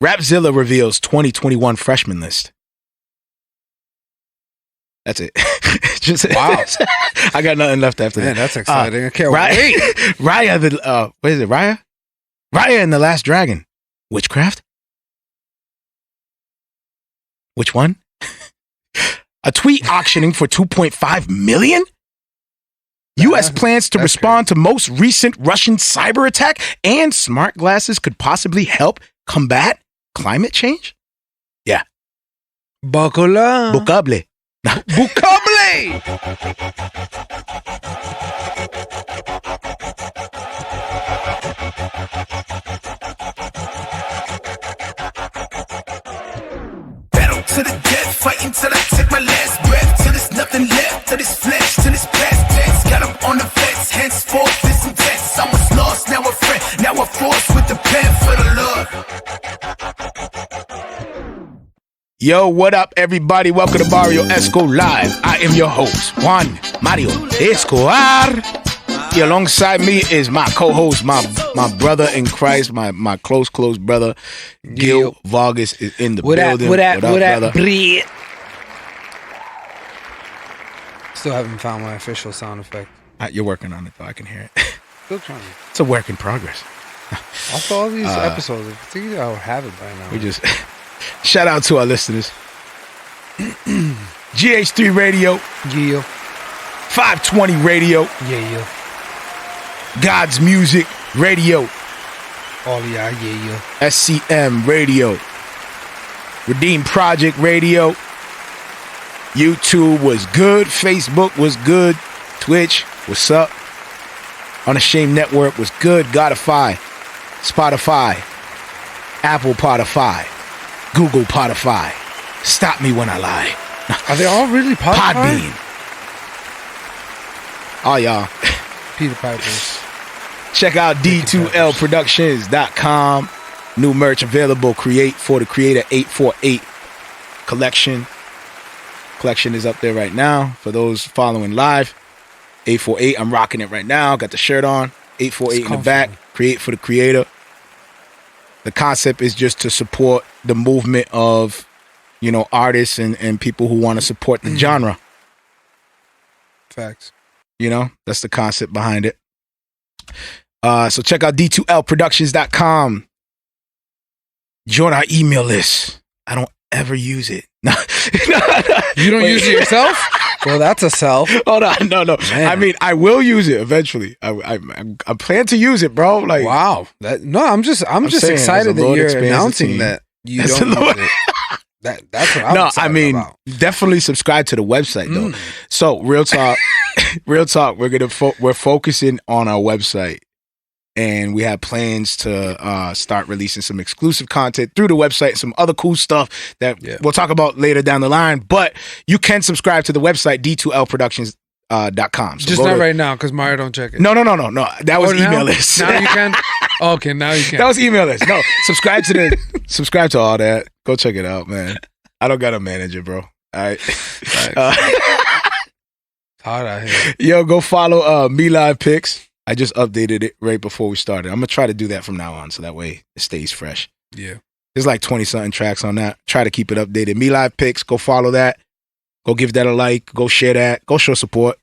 Rapzilla reveals 2021 Freshman List. That's it. Wow. I got nothing left after Man, that. that's exciting. I can't wait. Raya, what is it, Raya? Raya and the Last Dragon Witchcraft? Which one? A tweet auctioning for 2.5 million? U.S. plans to respond to most recent Russian cyber attack, and smart glasses could possibly help combat climate change? Yeah. Buckle. Bucable. Bucable! Battle to the death, fighting till I take my last breath, till there's nothing left, till this flesh, till this past tense. Got up on the fence, henceforth this intense. I was lost, now a friend, now a force with the pen for the Lord. Yo, what up, everybody? Welcome to Marrio Esco Live. I am your host, Juan Marrio Escobar. Alongside me is my co-host, my brother in Christ, my close brother, Gil Vargas is in the building. What up, brother? Still haven't found my official sound effect. You're working on it, though. I can hear it. Still trying. It's a work in progress. Also, all these episodes, I think I would have it by now. We just shout out to our listeners. GH3 Radio. Yeah. 520 Radio. Yeah. God's Music Radio. Oh, yeah. SCM Radio. Redeem Project Radio. YouTube was good. Facebook was good. Twitch, what's up? Unashamed Network was good. Godify. Spotify. Apple Podify. Google Podify. Stop me when I lie. Are they all really Podify? Podbean. Oh, y'all. Peter Pipers. Check out D2Lproductions.com. New merch available. Create for the Creator 848 collection. Collection is up there right now for those following live. 848. I'm rocking it right now. Got the shirt on. 848 in the back. Create for the Creator. The concept is just to support the movement of, artists and people who want to support the genre. Facts. That's the concept behind it. So check out D2Lproductions.com. Join our email list. I don't ever use it. No. You don't use it yourself? Well, that's a sell. Hold on. No. Man. I mean, I will use it eventually. I plan to use it, bro. Like, wow. I'm just excited that you're announcing that you don't use it. That's what I'm excited about. Definitely subscribe to the website though. So real talk, we're focusing on our website, and we have plans to start releasing some exclusive content through the website, some other cool stuff that we'll talk about later down the line. But you can subscribe to the website D2Lproductions.com. So just not right now because Mario don't check it. No. That was email list. Now you can. Okay, now you can. That was email list. No, subscribe to all that. Go check it out, man. I don't got a manager, bro. All right. Hard out here. Yo, go follow Me Live Picks. I just updated it right before we started. I'm gonna try to do that from now on, so that way it stays fresh. Yeah. There's like 20-something tracks on that. Try to keep it updated. Me Live Picks. Go follow that. Go give that a like. Go share that. Go show support.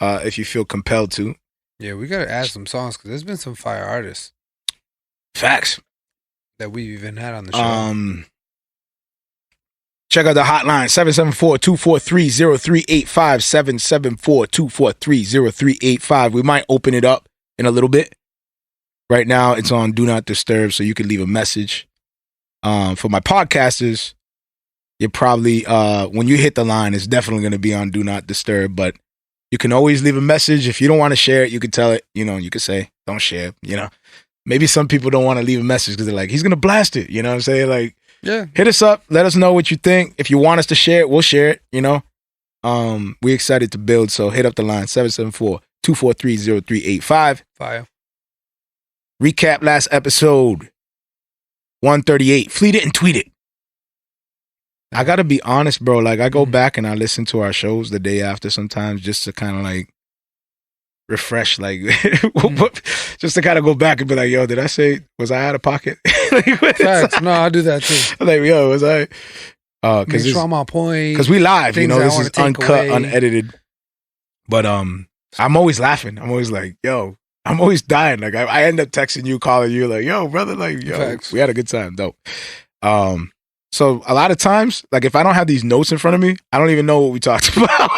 If you feel compelled to. Yeah, we gotta add some songs because there's been some fire artists. Facts. That we've even had on the show. Check out the hotline, 774-243-0385, 774-243-0385. We might open it up in a little bit. Right now, it's on Do Not Disturb, so you can leave a message. For my podcasters, you're probably, when you hit the line, it's definitely going to be on Do Not Disturb, but you can always leave a message. If you don't want to share it, you can tell it, you can say, don't share, Maybe some people don't want to leave a message because they're like, he's going to blast it, you know what I'm saying? Like, yeah. Hit us up. Let us know what you think. If you want us to share it, we'll share it, We're excited to build, so hit up the line, 774-243-0385. Fire. Recap last episode, 138. Fleet it and tweet it. I got to be honest, bro. Like, I go back and I listen to our shows the day after sometimes just to kind of like refresh, like, just to kind of go back and be like, yo, was I out of pocket? Facts. No, I do that too. Like, yo, was I? Because it's on my point. Because we live, this is uncut, unedited. But I'm always laughing. I'm always like, yo, I'm always dying. Like I end up texting you, calling you, like, yo, brother, like, yo, Facts. We had a good time, dope. So a lot of times, like if I don't have these notes in front of me, I don't even know what we talked about.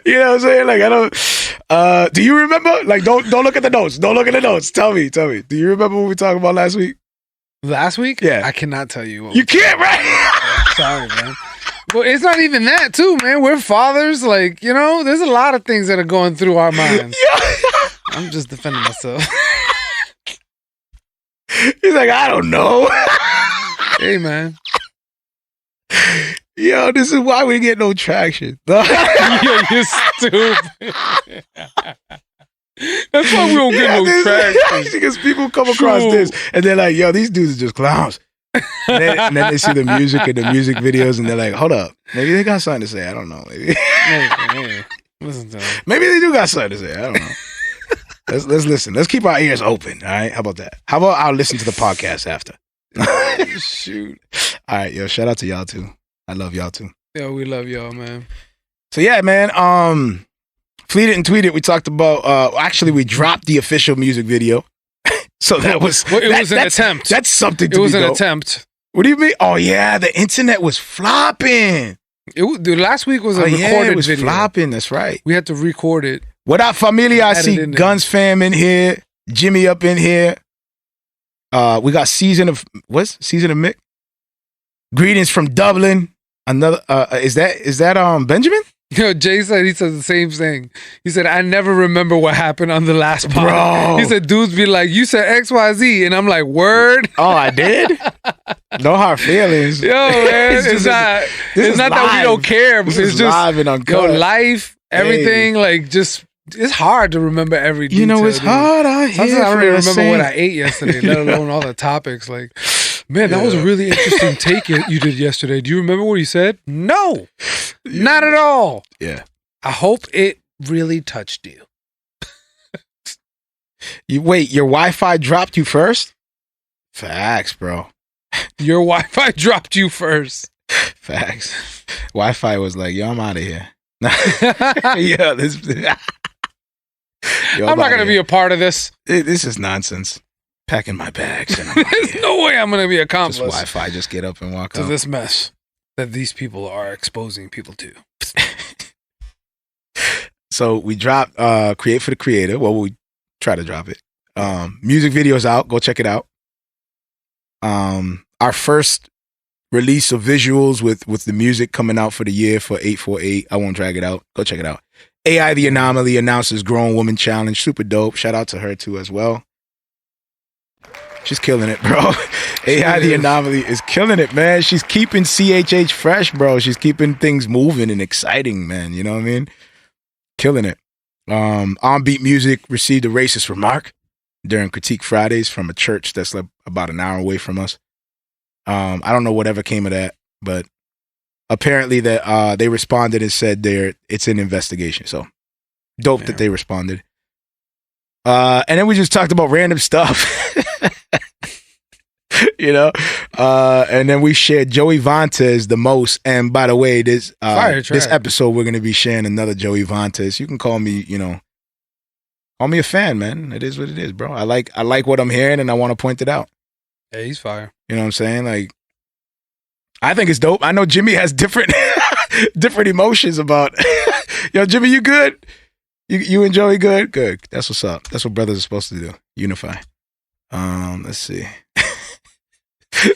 You know what I'm saying? Like I don't. Do you remember? Like don't look at the notes. Don't look at the notes. Tell me. Do you remember what we talked about last week? Last week? Yeah. I cannot tell you. You can't, right? Sorry, man. Well, it's not even that, too, man. We're fathers. Like, there's a lot of things that are going through our minds. I'm just defending myself. He's like, I don't know. Hey, man. Yo, this is why we get no traction. Yo, you're stupid. That's why we don't get no traction. Because people come across this and they're like, yo, these dudes are just clowns. And then they see the music and the music videos and they're like, hold up. Maybe they got something to say. I don't know. Maybe. Listen to them. Maybe they do got something to say. I don't know. Let's listen. Let's keep our ears open. All right. How about that? How about I'll listen to the podcast after? Shoot. All right, yo. Shout out to y'all too. I love y'all too. Yo, we love y'all, man. So yeah, man. Fleet It and Tweet It. We talked about. Actually, we dropped the official music video. So that was. Well, it was an attempt. That's something. It was an attempt. What do you mean? Oh yeah, the internet was flopping. Dude, last week was a recorded it was video. Flopping. That's right. We had to record it. What up, familia? I see Guns fam in here. Jimmy up in here. We got Season of Mick. Greetings from Dublin. Another is that Benjamin? Yo, Jay said he said the same thing. He said, I never remember what happened on the last pod. Bro. He said, dudes be like, you said XYZ. And I'm like, word? Oh, I did? No hard feelings. Yo, man. It's not that we don't care. But it's just live and uncut. Yo, life, everything, like just it's hard to remember every detail. It's hard out here. Sometimes I don't even remember what I ate yesterday, let alone all the topics. Like, man, that was a really interesting take you did yesterday. Do you remember what he said? No, not at all. Yeah. I hope it really touched you. Wait, your Wi-Fi dropped you first? Facts, bro. Your Wi-Fi dropped you first. Facts. Wi-Fi was like, yo, I'm out of here. Yeah, I'm not going to be a part of this. This is nonsense. Packing my bags. And There's no way I'm going to be accomplice. Just Wi-Fi, just get up and walk to out. this mess that these people are exposing people to. So we dropped Create for the Creator. Well, we try to drop it. Music video's out. Go check it out. Our first release of visuals with the music coming out for the year for 848. I won't drag it out. Go check it out. AI The Anomaly announces Grown Woman Challenge. Super dope. Shout out to her too as well. She's killing it, bro. AI The Anomaly is killing it, man. She's keeping CHH fresh, bro. She's keeping things moving and exciting, man. You know what I mean? Killing it. On Beat Music received a racist remark during Critique Fridays from a church that's like about an hour away from us. I don't know whatever came of that, but apparently that they responded and said it's an investigation. So dope that they responded. And then we just talked about random stuff. You know? And then we shared Joey Vantes the most. And by the way, this episode we're gonna be sharing another Joey Vantes. You can call me, call me a fan, man. It is what it is, bro. I like what I'm hearing and I want to point it out. Yeah, he's fire. You know what I'm saying? Like, I think it's dope. I know Jimmy has different emotions about. Yo, Jimmy, you good? You and Joey good? Good. That's what's up. That's what brothers are supposed to do. Unify. Let's see.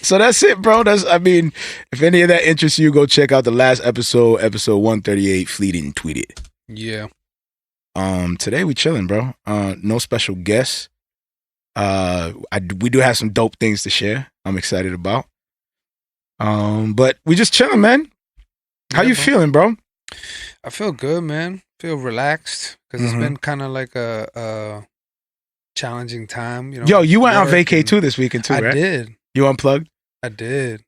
So that's it, bro. If any of that interests you, go check out the last episode 138, Fleet It and Tweet It. Yeah. Today we chilling, bro. No special guests. We do have some dope things to share. I'm excited about. But we just chilling, man. How you feeling, bro? I feel good, man. Feel relaxed because it's been kind of like a challenging time. Yo, you went on vacay too this weekend too, right? I did. You unplugged? I did.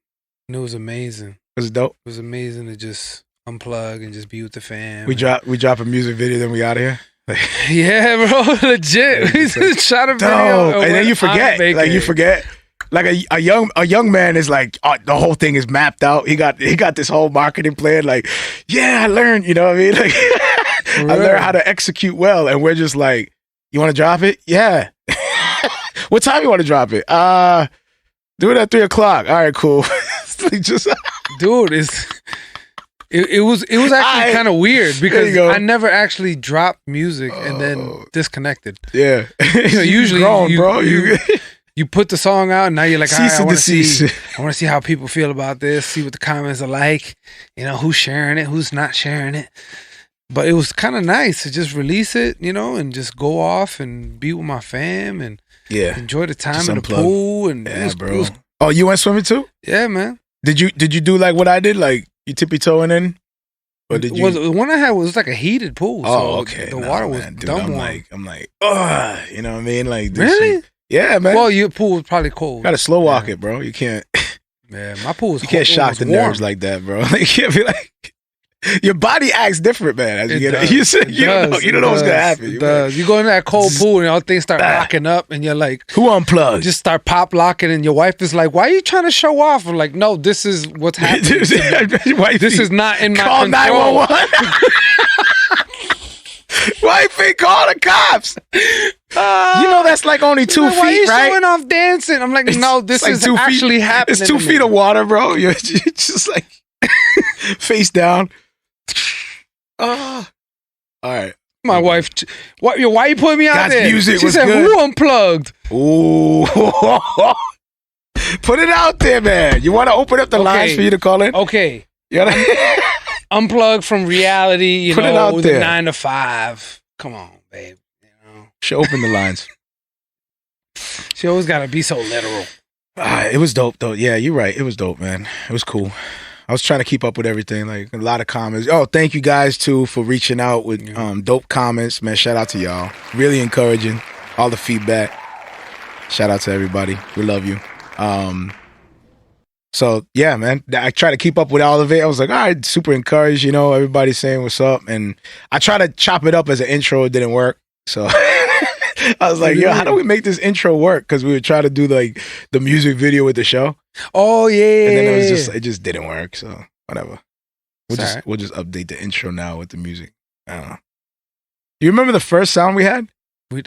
And it was amazing. Was it dope? It was amazing to just unplug and just be with the fam. We drop a music video, then we out of here. Yeah, bro, legit. We just shot a video, and then you forget. Like you forget. Like a young man is like, oh, the whole thing is mapped out. He got this whole marketing plan. Like, yeah, I learned. You know what I mean? Like, I learned how to execute well. And we're just like, you want to drop it? Yeah. What time you want to drop it? Do it at 3:00. All right, cool. Just dude, it was actually kind of weird because I never actually dropped music and then disconnected. Yeah, usually grown, bro. You put the song out and now you're like, all right, I want to cease. see how people feel about this, see what the comments are like, who's sharing it, who's not sharing it. But it was kind of nice to just release it, and just go off and be with my fam and enjoy the time in the pool. And bro. Oh, you went swimming too? Yeah, man. Did you do like what I did, like you tippy toeing in? Or did you? Well, the one I had was like a heated pool. Oh, okay. The water was dumb warm. I'm like, oh, you know what I mean? Like, really? Yeah, man. Well, your pool was probably cold. You gotta slow walk it, bro. You can't. Yeah, my pool was. You can't shock the nerves like that, bro. Like, you can't be like. Your body acts different, man. As you get, you don't know what's gonna happen. You go in that cold pool and all things start locking up, and you're like, "Who unplugged?" Just start pop locking, and your wife is like, "Why are you trying to show off?" I'm like, "No, this is what's happening. This is not in my call 911. Wifey, call the cops. That's like only 2 feet, why are you right? showing off dancing? I'm like, no, this is like actually happening. It's 2 feet of water, bro. You're just like face down. All right. My wife, why are you putting me out there? Music she was said, good. "Who unplugged?" Ooh. Put it out there, man. You want to open up the lines for you to call in? Okay. You gotta unplug from reality, Put it out with there. 9 to 5. Come on, babe. Should open the lines. She always got to be so literal. It was dope, though. Yeah, you're right. It was dope, man. It was cool. I was trying to keep up with everything, like a lot of comments. Oh, thank you guys too for reaching out with dope comments, man. Shout out to y'all. Really encouraging. All the feedback. Shout out to everybody. We love you. So yeah, man. I try to keep up with all of it. I was like, all right, super encouraged. Everybody's saying what's up, and I try to chop it up as an intro. It didn't work, so. I was like, yo, how do we make this intro work? Because we would try to do like the music video with the show. Oh yeah. And then it just didn't work. So whatever. We'll just update the intro now with the music. I don't know. You remember the first sound we had? Do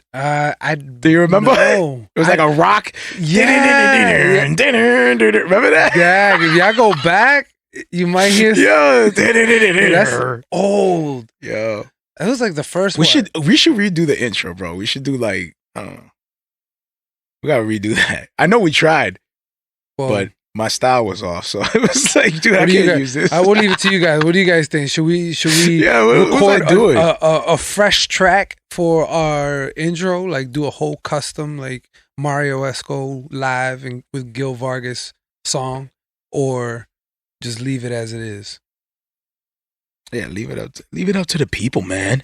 you remember? No. It was like a rock. Yeah. Remember that? Yeah. If y'all go back, you might hear. Yo. That's old. Yo. It was like the first we should redo the intro, bro. We should do like, I don't know. We gotta redo that. I know we tried, but my style was off. So it was like, dude, I can't use this. I will leave it to you guys. What do you guys think? Should we record a fresh track for our intro? Like do a whole custom like Marrio Esco live and with Gil Vargas song, or just leave it as it is? Yeah, leave it up to the people, man.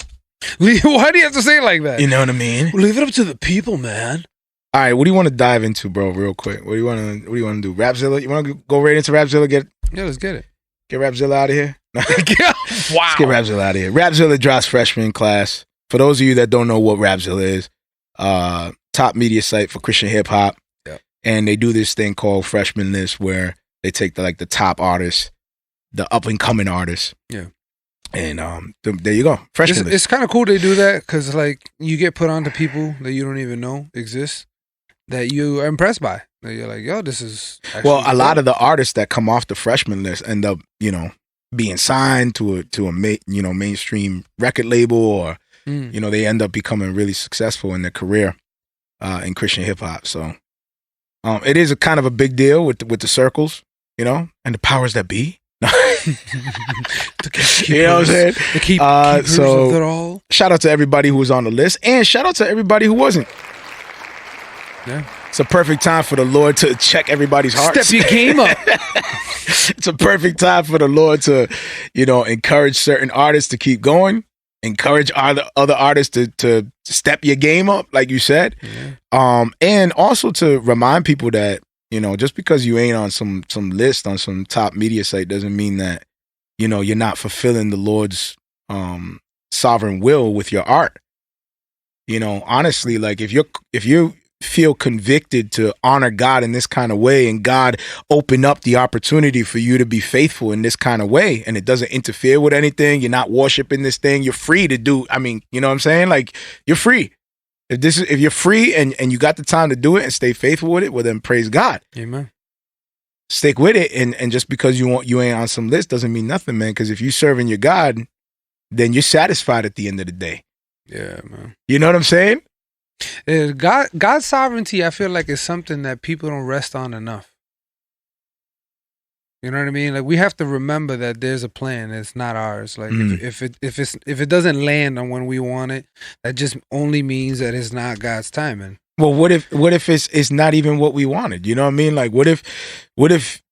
Why do you have to say it like that? You know what I mean? Leave it up to the people, man. All right, what do you want to dive into, bro? Real quick, what do you want to do? Rapzilla? You want to go right into Rapzilla? Yeah, let's get it. Get Rapzilla out of here. Wow. Let's get Rapzilla out of here. Rapzilla drops freshman class. For those of you that don't know what Rapzilla is, top media site for Christian hip hop, and they do this thing called Freshmen List, where they take the top artists, the up and coming artists. Yeah. And there you go. Freshman List. It's kind of cool they do that because like you get put onto people that you don't even know exist that you are impressed by. That you're like, yo, this is a lot of the artists that come off the Freshman List end up, being signed to a mainstream record label, or they end up becoming really successful in their career in Christian hip hop. So it is a kind of a big deal with the circles, and the powers that be. You know what I'm saying? So shout out to everybody who was on the list, and shout out to everybody who wasn't. Yeah, it's a perfect time for the Lord to check everybody's hearts. Step your game up. It's a perfect time for the Lord to, encourage certain artists to keep going, encourage other artists to step your game up, like you said, and also to remind people that. Just because you ain't on some list on some top media site doesn't mean that you're not fulfilling the Lord's sovereign will with your art. Honestly, like if you feel convicted to honor God in this kind of way, and God open up the opportunity for you to be faithful in this kind of way, and it doesn't interfere with anything, you're not worshiping this thing, you're free to do, you know what I'm saying? Like, you're free. If you're free and you got the time to do it and stay faithful with it, well then praise God. Amen. Stick with it, and just because you ain't on some list doesn't mean nothing, man, because if you're serving your God, then you're satisfied at the end of the day. Yeah, man. You know what I'm saying? God's sovereignty, I feel like, is something that people don't rest on enough. You know what I mean? Like, we have to remember that there's a plan. It's not ours. Like, if it doesn't land on when we want it, that just only means that it's not God's timing. Well, what if it's not even what we wanted? You know what I mean? Like, what if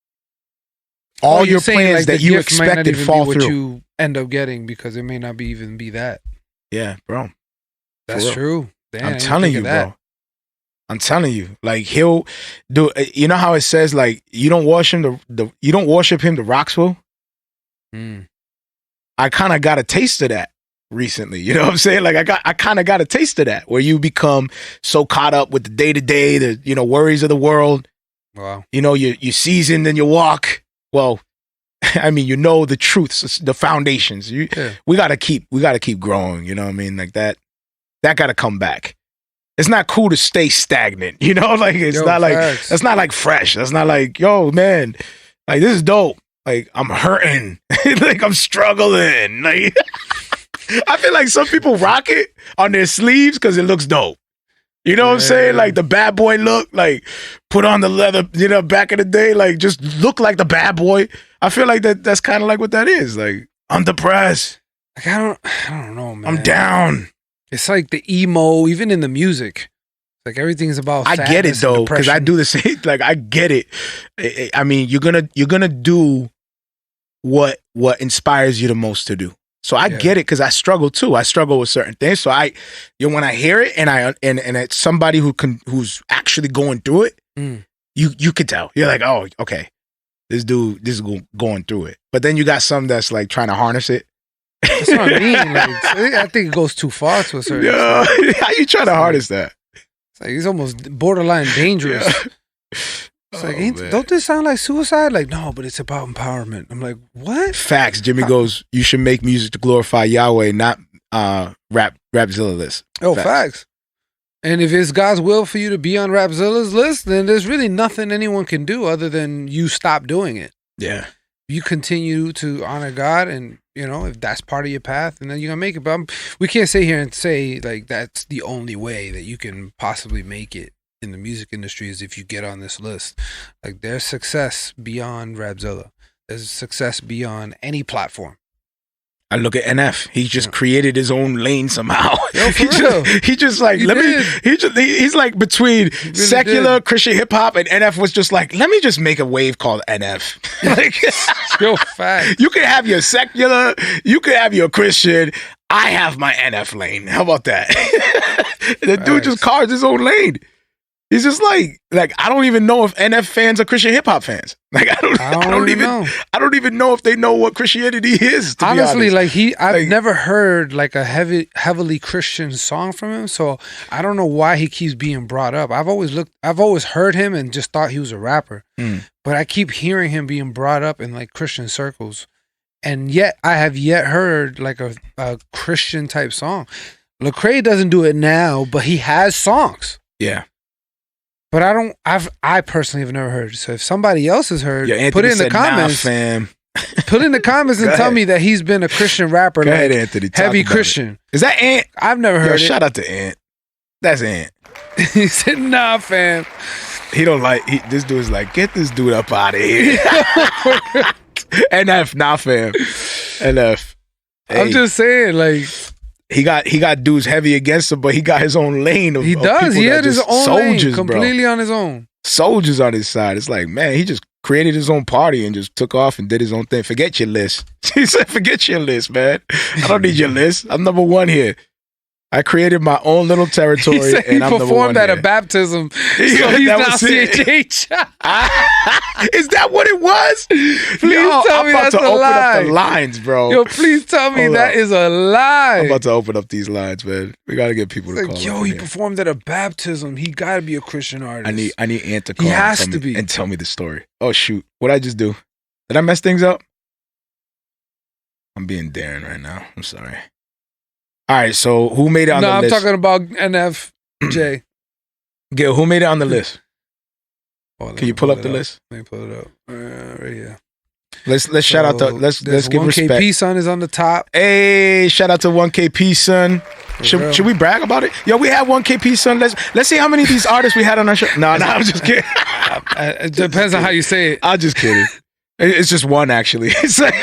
all your plans that you expected fall through? What you end up getting, because it may not even be that. Yeah, bro. That's true. Damn, I'm telling you, bro. I'm telling you, like, he'll do. You know how it says, like, you don't worship him. You don't worship him. The rocks will. I kind of got a taste of that recently. You know what I'm saying? Like, I kind of got a taste of that, where you become so caught up with the day to day, the worries of the world. Wow. You seasoned in your walk. Well, I mean, the truths, the foundations. We gotta keep growing. You know what I mean? Like that gotta come back. It's not cool to stay stagnant. Like that's not like fresh. That's not like, yo, man, like, this is dope. Like, I'm hurting. Like, I'm struggling. Like, I feel like some people rock it on their sleeves because it looks dope. You know what I'm saying? Like, the bad boy look, like, put on the leather, back in the day, like, just look like the bad boy. I feel like that's kind of like what that is. Like, I'm depressed. Like, I don't know, man. I'm down. It's like the emo, even in the music. Like, everything's about sadness. I get it though, because I do the same. Like, I get it. I mean, you're gonna do what inspires you the most to do. So I get it, because I struggle too. I struggle with certain things. So when I hear it and it's somebody who's actually going through it, you could tell. You're like, oh, okay, this is going through it. But then you got some that's like trying to harness it. That's what I mean. Like, I think it goes too far to a certain extent. How you trying to harness that? It's like, it's almost borderline dangerous. It's like, don't this sound like suicide? Like, no, but it's about empowerment. I'm like, what? Facts. Jimmy goes, you should make music to glorify Yahweh, not Rapzilla list. Oh, facts. And if it's God's will for you to be on Rapzilla's list, then there's really nothing anyone can do other than you stop doing it. Yeah. You continue to honor God, and if that's part of your path, and then you're gonna make it. But we can't sit here and say, like, that's the only way that you can possibly make it in the music industry is if you get on this list. Like, there's success beyond Rapzilla. There's success beyond any platform. I look at NF. He just created his own lane somehow. Yo, for real. He just like, he's like between secular Christian hip hop, and NF was just like, let me just make a wave called NF. Like, yo, fact. You can have your secular, you can have your Christian. I have my NF lane. How about that? The dude just carves his own lane. He's just like I don't even know if NF fans are Christian hip hop fans. Like, I don't even know if they know what Christianity is. Honestly, like, I've never heard like a heavily Christian song from him, so I don't know why he keeps being brought up. I've always heard him and just thought he was a rapper, but I keep hearing him being brought up in like Christian circles, and yet I have yet heard like a Christian type song. Lecrae doesn't do it now, but he has songs. Yeah. But I personally have never heard. So if somebody else has heard, put it in the comments. Nah, fam. Put in the comments and tell me that he's been a Christian rapper. Go ahead, Anthony. Heavy Christian. Is that Ant? I've never heard it. Shout out to Ant. That's Ant. He said, nah, fam. He don't like, this dude's like, get this dude up out of here. NF, nah, fam. NF. Hey. I'm just saying, like, He got dudes heavy against him, but he got his own lane of He does. He had his own soldiers, lane, completely on his own. Soldiers on his side. It's like, man, he just created his own party and just took off and did his own thing. Forget your list. He said, forget your list, man. I don't need your list. I'm number one here. I created my own little territory. He said and he performed at a baptism, so he's now CHH. Is that what it was? Please tell me that's a lie. I'm about to open up the lines, bro. Yo, please tell me that is a lie. I'm about to open up these lines, man. We got to get people to call. Yo, he performed at a baptism. He got to be a Christian artist. I need Ant to call. He has to be. And tell me the story. Oh, shoot. What'd I just do? Did I mess things up? I'm being daring right now. I'm sorry. All right, so who made it on the list? No, I'm talking about NFJ. Gil, who made it on the list? Can you pull up the list? Let me pull it up. Right here. Let's shout out to let's give respect. 1KP son is on the top. Hey, shout out to 1KP son. Should we brag about it? Yo, we have 1KP son. Let's see how many of these artists we had on our show. No, I'm just kidding. It depends on how you say it. I'm just kidding. It's just one actually. It's like,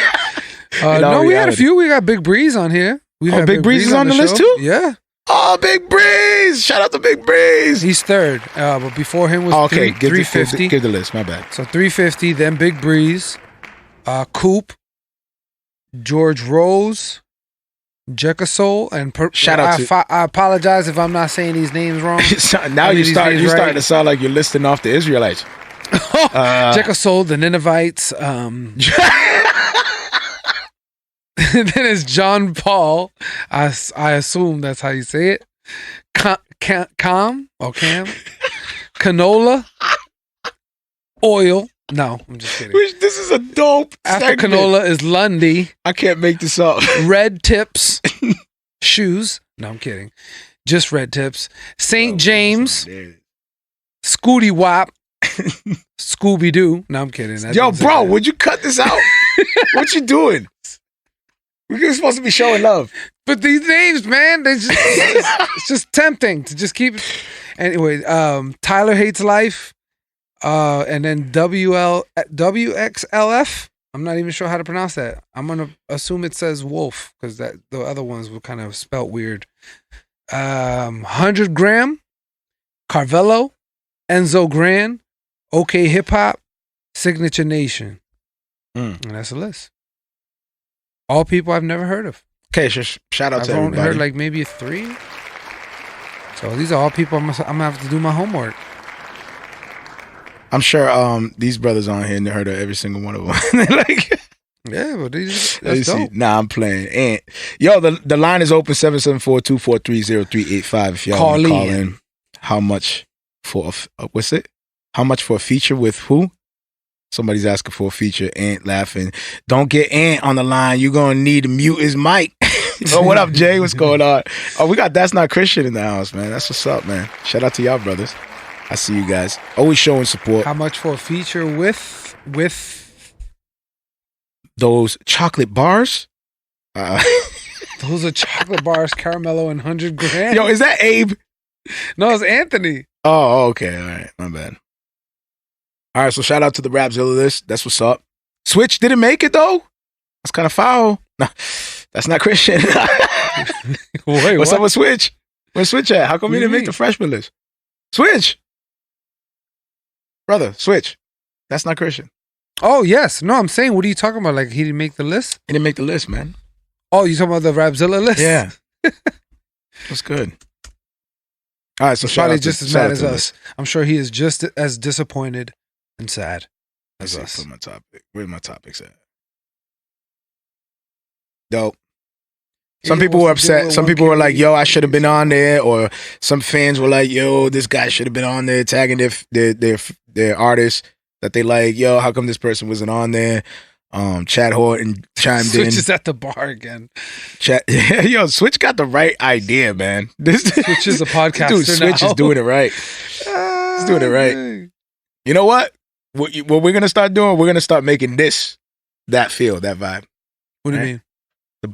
no, we had a few. We got Big Breeze on here. Big Breeze is on the list too? Yeah. Oh, Big Breeze! Shout out to Big Breeze. He's third, but before him was 350. Give the list. My bad. So 350, then Big Breeze, Coop, George Rose, Jekasol, and shout out to. I apologize if I'm not saying these names wrong. Now you're starting to sound like you're listing off the Israelites. Jekasol, the Ninevites. Then it's John Paul. I assume that's how you say it. Cam? Canola. Oil. No, I'm just kidding. This is a dope After segment. Canola is Lundy. I can't make this up. Red Tips. Shoes. No, I'm kidding. Just Red Tips. St. James. Scooty Wop. Scooby-Doo. No, I'm kidding. Yo, bro, would you cut this out? What you doing? We're supposed to be showing love. But these names, man, it's just tempting to just keep. Anyway, Tyler Hates Life, and then WXLF. I'm not even sure how to pronounce that. I'm going to assume it says Wolf because the other ones were kind of spelt weird. 100 Gram, Carvello, Enzo Grand, OK Hip Hop, Signature Nation. And that's a list. All people I've never heard of. Okay, shout out to everybody. I've heard like maybe 3. So these are all people I'm gonna have to do my homework. I'm sure these brothers on here heard of every single one of them. Like, yeah, but that's dope. Nah, I'm playing. And yo, the line is open 774-243-0385 if y'all want to call in. How much for what's it? How much for a feature with who? Somebody's asking for a feature. Ant laughing. Don't get Ant on the line. You're going to need to mute his mic. Oh, what up, Jay? What's going on? Oh, we got That's Not Christian in the house, man. That's what's up, man. Shout out to y'all, brothers. I see you guys. Always showing support. How much for a feature with those chocolate bars? Those are chocolate bars, Caramello, and 100 Grand. Yo, is that Abe? No, it's Anthony. Oh, okay. All right. My bad. All right, so shout out to the Rapzilla list. That's what's up. Switch didn't make it, though? That's kind of foul. Nah, that's not Christian. Wait, what's up with Switch? Where's Switch at? How come he didn't make the freshman list? Switch! Brother, Switch. That's not Christian. Oh, yes. No, I'm saying, what are you talking about? Like, he didn't make the list? He didn't make the list, man. Oh, you talking about the Rapzilla list? Yeah. That's good. All right, so shout out just as mad as us. I'm sure he is just as disappointed and sad as us. My topic. Where's my topics at? Dope. Some people were upset. Some people were like, yo, I should have been on there. Or some fans were like, yo, this guy should have been on there, tagging their artists that they like. Yo, how come this person wasn't on there? Chad Horton chimed in. Switch is at the bar again. Yo, Switch got the right idea, man. Switch is a podcaster dude, Switch is doing it right. He's doing it right. You know what? What we're going to start doing, we're going to start making that feel, that vibe. What do you mean?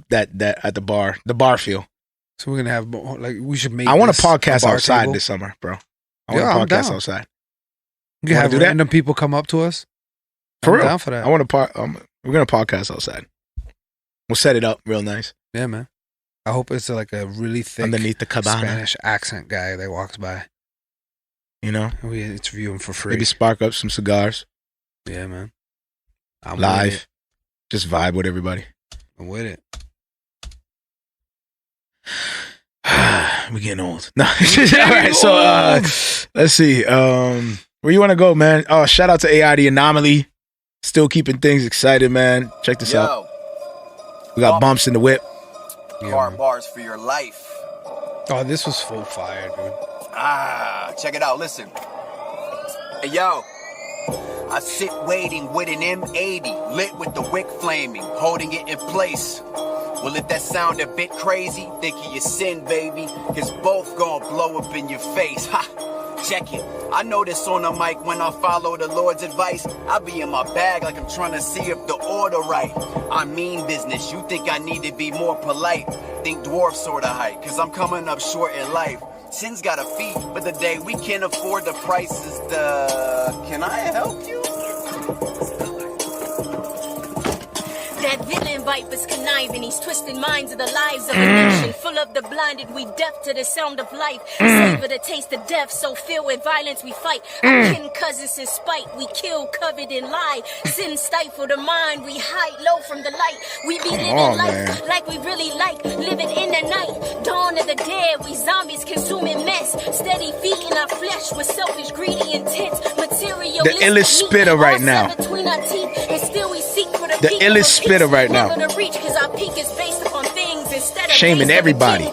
That at the bar feel. So we're going to have, like, we should make I want to podcast outside this summer, bro. I want to podcast outside. You can have random people come up to us. For real. Down for that. I want to we're going to podcast outside. We'll set it up real nice. Yeah, man. I hope it's like a really thick underneath the cabana Spanish accent guy that walks by. You know? We interview him for free. Maybe spark up some cigars. Yeah, man. I'm live. Just vibe with everybody. I'm with it. We're getting old. No. All right, so let's see. Where you want to go, man? Oh, shout out to AI The Anomaly. Still keeping things excited, man. Check this out. We got bumps in the whip. Car bars for your life. Oh, this was full fire, dude. Check it out. Listen. Hey, yo. I sit waiting with an M80, lit with the wick flaming, holding it in place. Well, if that sound a bit crazy, think of your sin, baby, cause both gonna blow up in your face. Ha! Check it. I know this on the mic when I follow the Lord's advice. I be in my bag like I'm trying to see if the order right. I mean business. You think I need to be more polite? Think dwarf sort of height, cause I'm coming up short in life. Sin's got a fee, but the day we can't afford the prices, can I help you? That villain viper's conniving, he's twisting minds of the lives of a nation. Full of the blinded, we deaf to the sound of life. Savor the taste of death, so filled with violence we fight. Our kin cousins in spite, we kill, covet, and lie. Sin stifle the mind, we hide low from the light. We be living life like we really like, living in the night. Dawn of the dead, we zombies consuming mess. Steady feeding our flesh with selfish, greedy intents. Material. The illest spitter right now. Between our teeth, and still we seek for the illest spitter right now. Shaming everybody.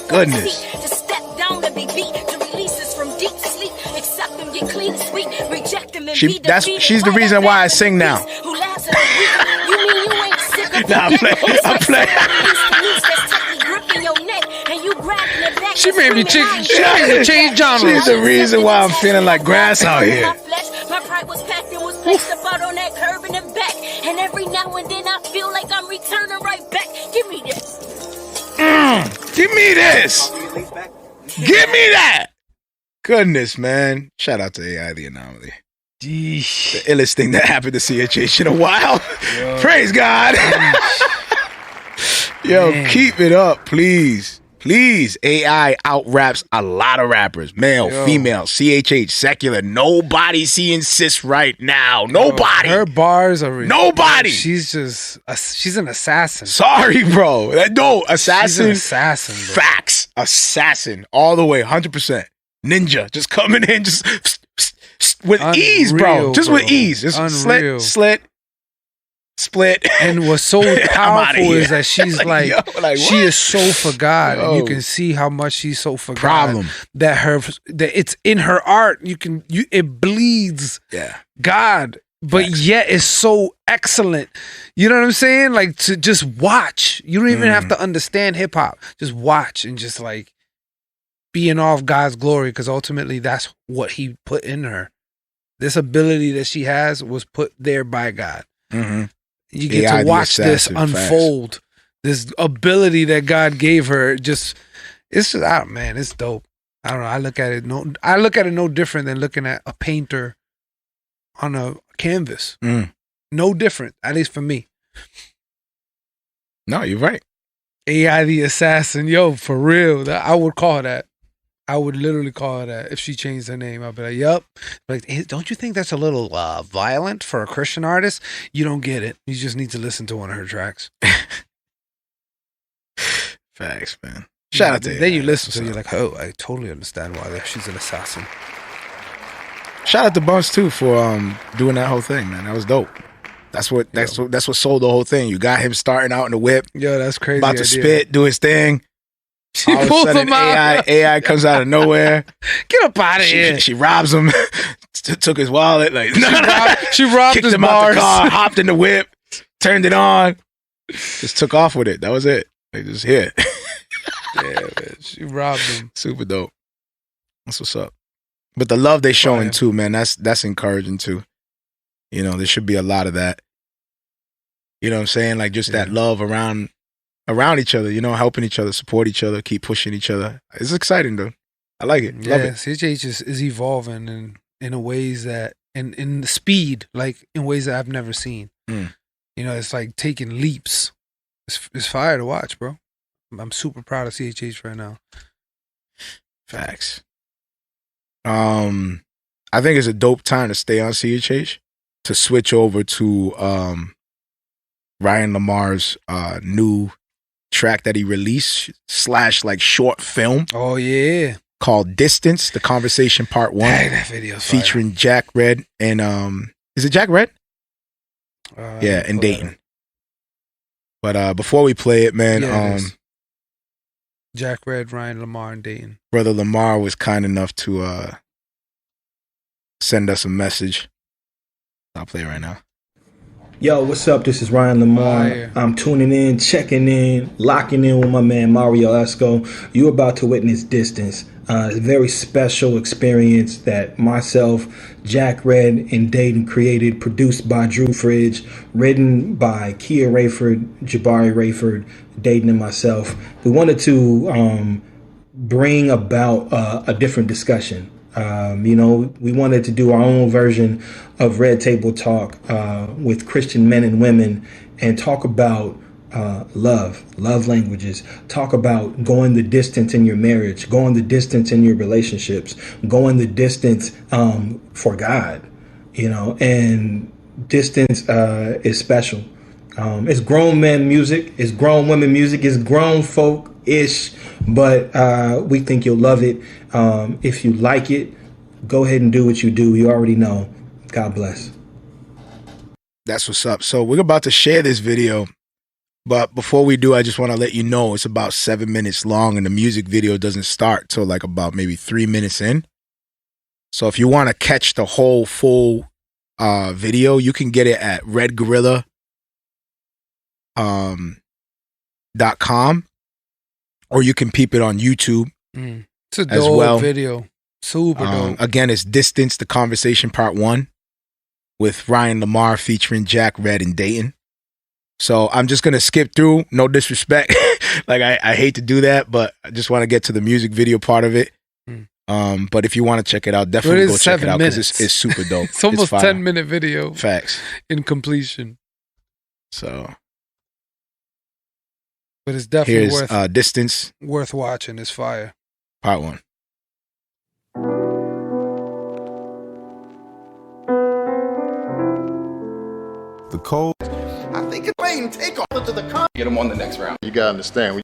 Goodness. To step down and be beat, to release us from deep sleep, accept them, get clean and sweet, reject them and she's the reason why I sing now. Who laughs at you mean you ain't sick of nah, I'm playing. She made me change genre. She's the reason why I'm feeling like grass out here. My pride was packed and was placed about on that curb and then back. And every now and then I feel like I'm returning right back. Give me this. Give me this. Give me that. Goodness, man. Shout out to AI The Anomaly. Jeez. The illest thing that happened to CHH in a while. Yo. Praise God. Yo, man. Keep it up, please. Please, AI out-raps a lot of rappers. Male, female, CHH, secular. Nobody seeing sis right now. Nobody. Her bars are... Nobody. She's just... she's an assassin. Sorry, bro. No, assassin. She's an assassin, bro. Facts. Assassin. All the way, 100%. Ninja. Just coming in, just with ease, bro. Just with ease. Just slit. Split. And what's so powerful is that she's like she is so for God. Yo. You can see how much she's so for God. That it's in her art. It bleeds God, but yet it's so excellent. You know what I'm saying? Like, to just watch. You don't even have to understand hip hop. Just watch and just like be in awe of God's glory, because ultimately that's what he put in her. This ability that she has was put there by God. Mm-hmm. You get to watch this unfold. Facts. This ability that God gave her, it's just, man, it's dope. I don't know. I look at it no different than looking at a painter on a canvas. No different, at least for me. No, you're right. AI the Assassin, yo, for real. I would call her that. I would literally call her that if she changed her name. I'd be like, "Yup." Like, hey, don't you think that's a little violent for a Christian artist? You don't get it. You just need to listen to one of her tracks. Facts, man. Shout out to you. Then you listen to it, you're like, "Oh, I totally understand why she's an assassin." Shout out to Bunch too for doing that whole thing, man. That was dope. That's what sold the whole thing. You got him starting out in the whip. Yo, that's crazy. About to spit, do his thing. She pulls him out. AI comes out of nowhere. Get up out of here. She robs him. Took his wallet. Like she robbed kicked his him bars. out the car, hopped in the whip, turned it on, just took off with it. That was it. They just hit. Yeah, man. She robbed him. Super dope. That's what's up. But the love they showing too, man, that's encouraging too. You know, there should be a lot of that. You know what I'm saying? Like, just that love around each other, you know, helping each other, support each other, keep pushing each other. It's exciting, though. I like it. Love it. CHH is evolving in ways that, in the speed, like in ways that I've never seen. You know, it's like taking leaps. It's fire to watch, bro. I'm super proud of CHH right now. Facts. I think it's a dope time to stay on CHH, to switch over to Ryan LaMarr's new track that he released / like short film. Oh yeah. Called Distance, The Conversation Part 1. Dang, that video's featuring Jack Red and is it Jack Red? Yeah, and Datin. But before we play it, man, Jack Red, Ryan, LaMarr, and Datin. Brother LaMarr was kind enough to send us a message. I'll play it right now. Yo, what's up? This is Ryan LaMarr. I'm tuning in, checking in, locking in with my man Marrio Esco. You're about to witness Distance. A very special experience that myself, Jack Red, and Datin created, produced by Drew Fridge, written by Kia Rayford, Jabari Rayford, Datin, and myself. We wanted to bring about a different discussion. We wanted to do our own version of Red Table Talk with Christian men and women and talk about love languages, talk about going the distance in your marriage, going the distance in your relationships, going the distance for God, and distance is special. It's grown men music, it's grown women music, it's grown folk-ish, but we think you'll love it. If you like it, go ahead and do what you do. You already know. God bless. That's what's up. So we're about to share this video. But before we do, I just want to let you know it's about 7 minutes long and the music video doesn't start till like about maybe 3 minutes in. So if you want to catch the whole full video, you can get it at redgorilla.com or you can peep it on YouTube. It's a dope video. Super dope. Again, it's Distance, The Conversation Part 1 with Ryan LaMarr featuring Jack Red and Datin. So I'm just going to skip through, no disrespect. Like I hate to do that, but I just want to get to the music video part of it. But if you want to check it out, definitely go check it out because it's super dope. It's almost 10-minute video. Facts. In completion. So. But it's definitely worth Distance. Worth watching. It's fire. Part 1. The cold. I think it's playing take off to the con. Get him on the next round. You gotta understand.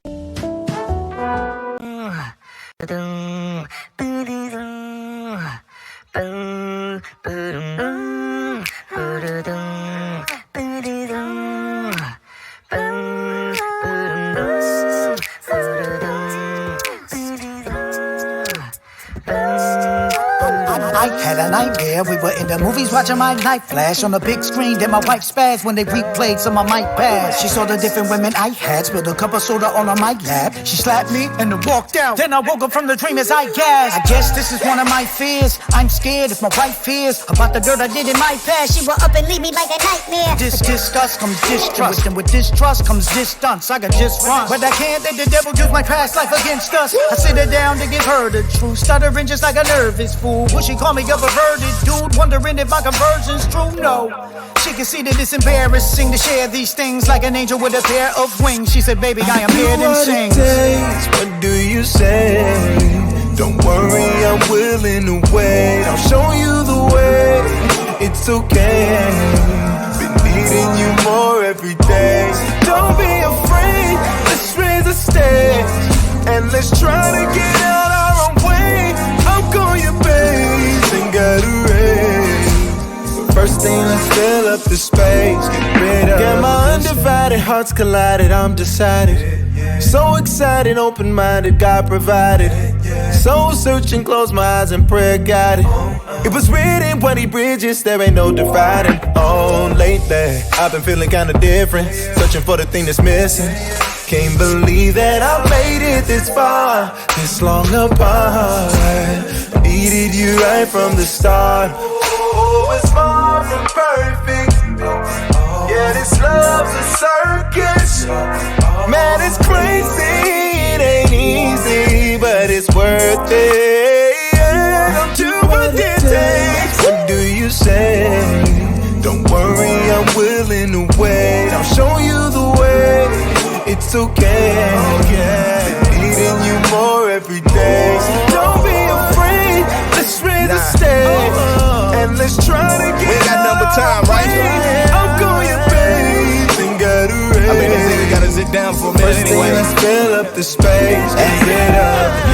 I had a nightmare. We were in the movies watching my night flash on the big screen. Then my wife spazzed when they replayed some of my past. She saw the different women I had, spilled a cup of soda on my lap. She slapped me and then walked out. Then I woke up from the dream as I gasped. I guess this is one of my fears. I'm scared if my wife fears about the dirt I did in my past. She will up and leave me like a nightmare. Disgust comes distrust, and with distrust comes distance. I could just run, but I can't let the devil use my past life against us. I sit her down to give her the truth, stuttering just like a nervous fool. Will she call me a perverted dude, wondering if my conversion's true? No, she can see that it's embarrassing to share these things like an angel with a pair of wings. She said, baby, I am here and sing. What do you say? Don't worry, I'm willing to wait. I'll show you the way. It's okay. Been needing you more every day. Don't be afraid. Let's raise the stage and let's try to get out our own way. I'll call you babe and got a raise. First thing, let's fill up the space. Get rid of. Get my undivided hearts collided. I'm decided. So excited, open-minded, God provided. Soul searching, close my eyes and prayer guided. It was written, bloody bridges, there ain't no dividing. Oh, lately, I've been feeling kinda different. Searching for the thing that's missing. Can't believe that I made it this far, this long apart. Needed you right from the start. Oh, it's far from perfect. Yeah, this love's a circus. Man, it's crazy, it ain't easy, but it's worth it. Don't do what it takes. What do you say? Don't worry, I'm willing to wait. I'll show you the way. It's okay. Been needing you more every day. Don't be afraid. Let's raise the stage and let's try to get. We got number time, right? I'll call you babe and got a raise. I mean, they gotta sit down for a minute anyway. let's fill up the space.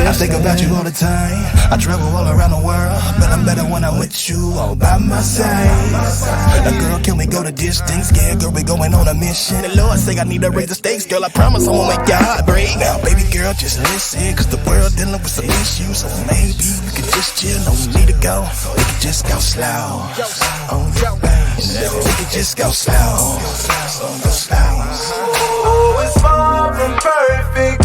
I think about you all the time. I travel all around the world, but I'm better when I'm with you all by my side. A girl, can we go the distance? Yeah, girl, we going on a mission. The Lord say I need to raise the stakes, girl. I promise I won't make your heart break. Now, baby girl, just listen, cause the world dealing with some issues. So maybe we could just chill, no need to go. We could just go slow. Oh, we could just go slow. Oh, it's far from perfect.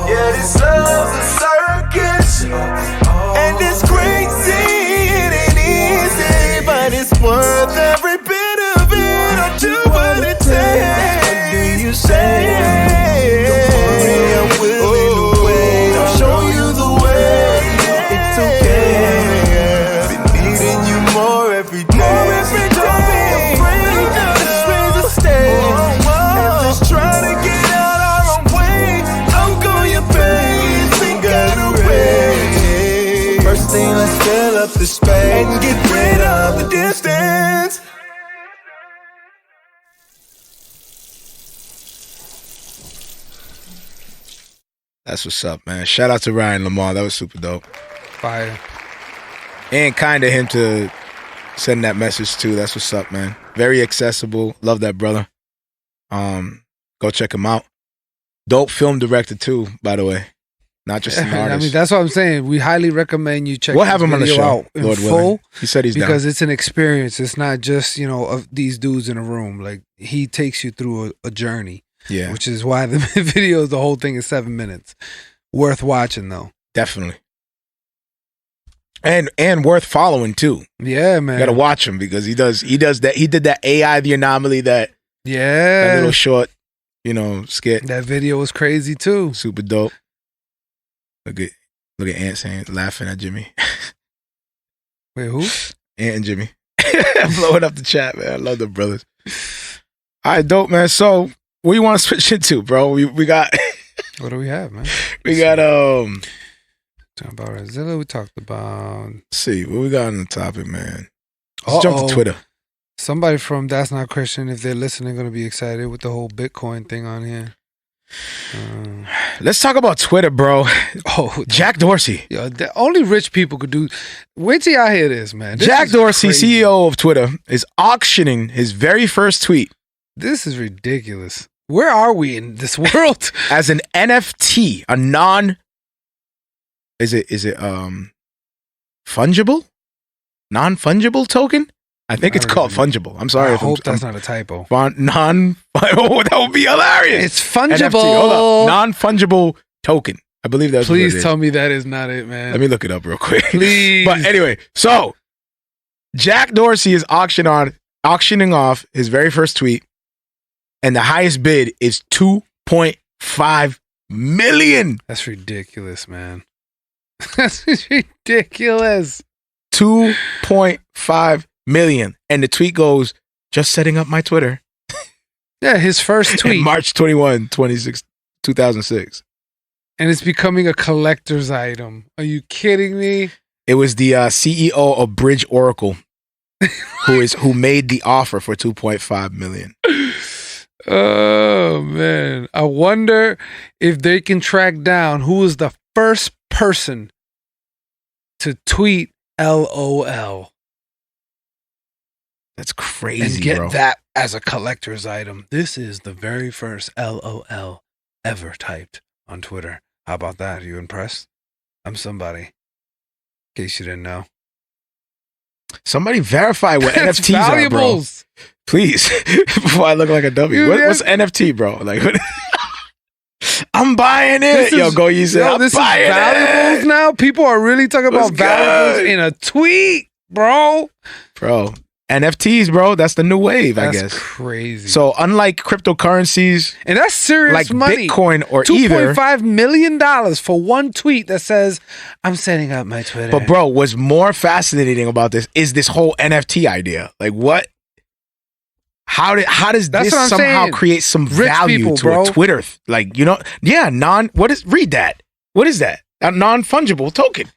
Yeah, this love's a circus. And it's crazy, it ain't easy, but it's worth every bit of it. I'll do what it takes. What do you say? I'm willing to wait. I'll show you the way. It's okay. Been needing you more every day. Don't be afraid. Just raise a stage. And just try to get out our own way. Don't go your pace. Ain't gotta wait. First thing, let's fill up the space and get rid of the distance. That's what's up, man. Shout out to Ryan LaMarr. That was super dope. Fire. And kind of him to send that message too. That's what's up, man. Very accessible. Love that brother. Go check him out. Dope film director too, by the way. Not just an artist. I mean, that's what I'm saying. We highly recommend you check. We'll have him on the show, out in Lord full. Willing. He said he's because down. it's an experience. It's not just of these dudes in a room. Like he takes you through a journey. Yeah, which is why the video, the whole thing is 7 minutes. Worth watching though. Definitely. And worth following too. Yeah, man. You gotta watch him because he does that. He did that AI the anomaly that little short, skit. That video was crazy too. Super dope. Look at Ant saying laughing at Jimmy. Wait, who? Ant and Jimmy. Blowing up the chat, man. I love the brothers. All right, dope, man. So what do you want to switch into, bro? We got what do we have, man? We got talking about Rapzilla. We talked about. Let's see what we got on the topic, man. Let's jump to Twitter. Somebody from That's Not Christian, if they're listening, going to be excited with the whole Bitcoin thing on here. Let's talk about Twitter, bro. Jack Dorsey. Yo, only rich people could do. Wait till y'all hear this, man. Jack Dorsey, crazy. CEO of Twitter, is auctioning his very first tweet. This is ridiculous. Where are we in this world? As an NFT, a is it fungible? Non-fungible token? I think it's called fungible. I'm sorry. I hope that's not a typo. Oh, that would be hilarious. It's fungible. NFT, hold up. Non-fungible token. I believe that's what it is. Please tell me that is not it, man. Let me look it up real quick. Please. But anyway, so Jack Dorsey is auctioning off his very first tweet, and the highest bid is $2.5 million. That's ridiculous, man. That's ridiculous. $2.5 million. And the tweet goes, just setting up my Twitter. Yeah, his first tweet. March 21, 2006. And it's becoming a collector's item. Are you kidding me? It was the CEO of Bridge Oracle who made the offer for $2.5 million. Oh, man. I wonder if they can track down who was the first person to tweet LOL. That's crazy, and get bro. that as a collector's item. This is the very first LOL ever typed on Twitter. How about that? Are you impressed? I'm somebody. In case you didn't know. Somebody verify what NFTs are, bro. Please, before I look like a dummy. What's NFT, bro? Like, I'm buying it. Yo, go use it. I'm this buying is valuables it. now. People are really talking about valuables in a tweet, bro. Bro, NFTs, bro. That's the new wave, I guess. That's crazy. So unlike cryptocurrencies, and that's serious like money. Bitcoin or Ether, $2.5 million for one tweet that says, "I'm setting up my Twitter." But bro, what's more fascinating about this is this whole NFT idea. Like, what? How does this somehow create some value to a Twitter? Like, read that. What is that? A non-fungible token.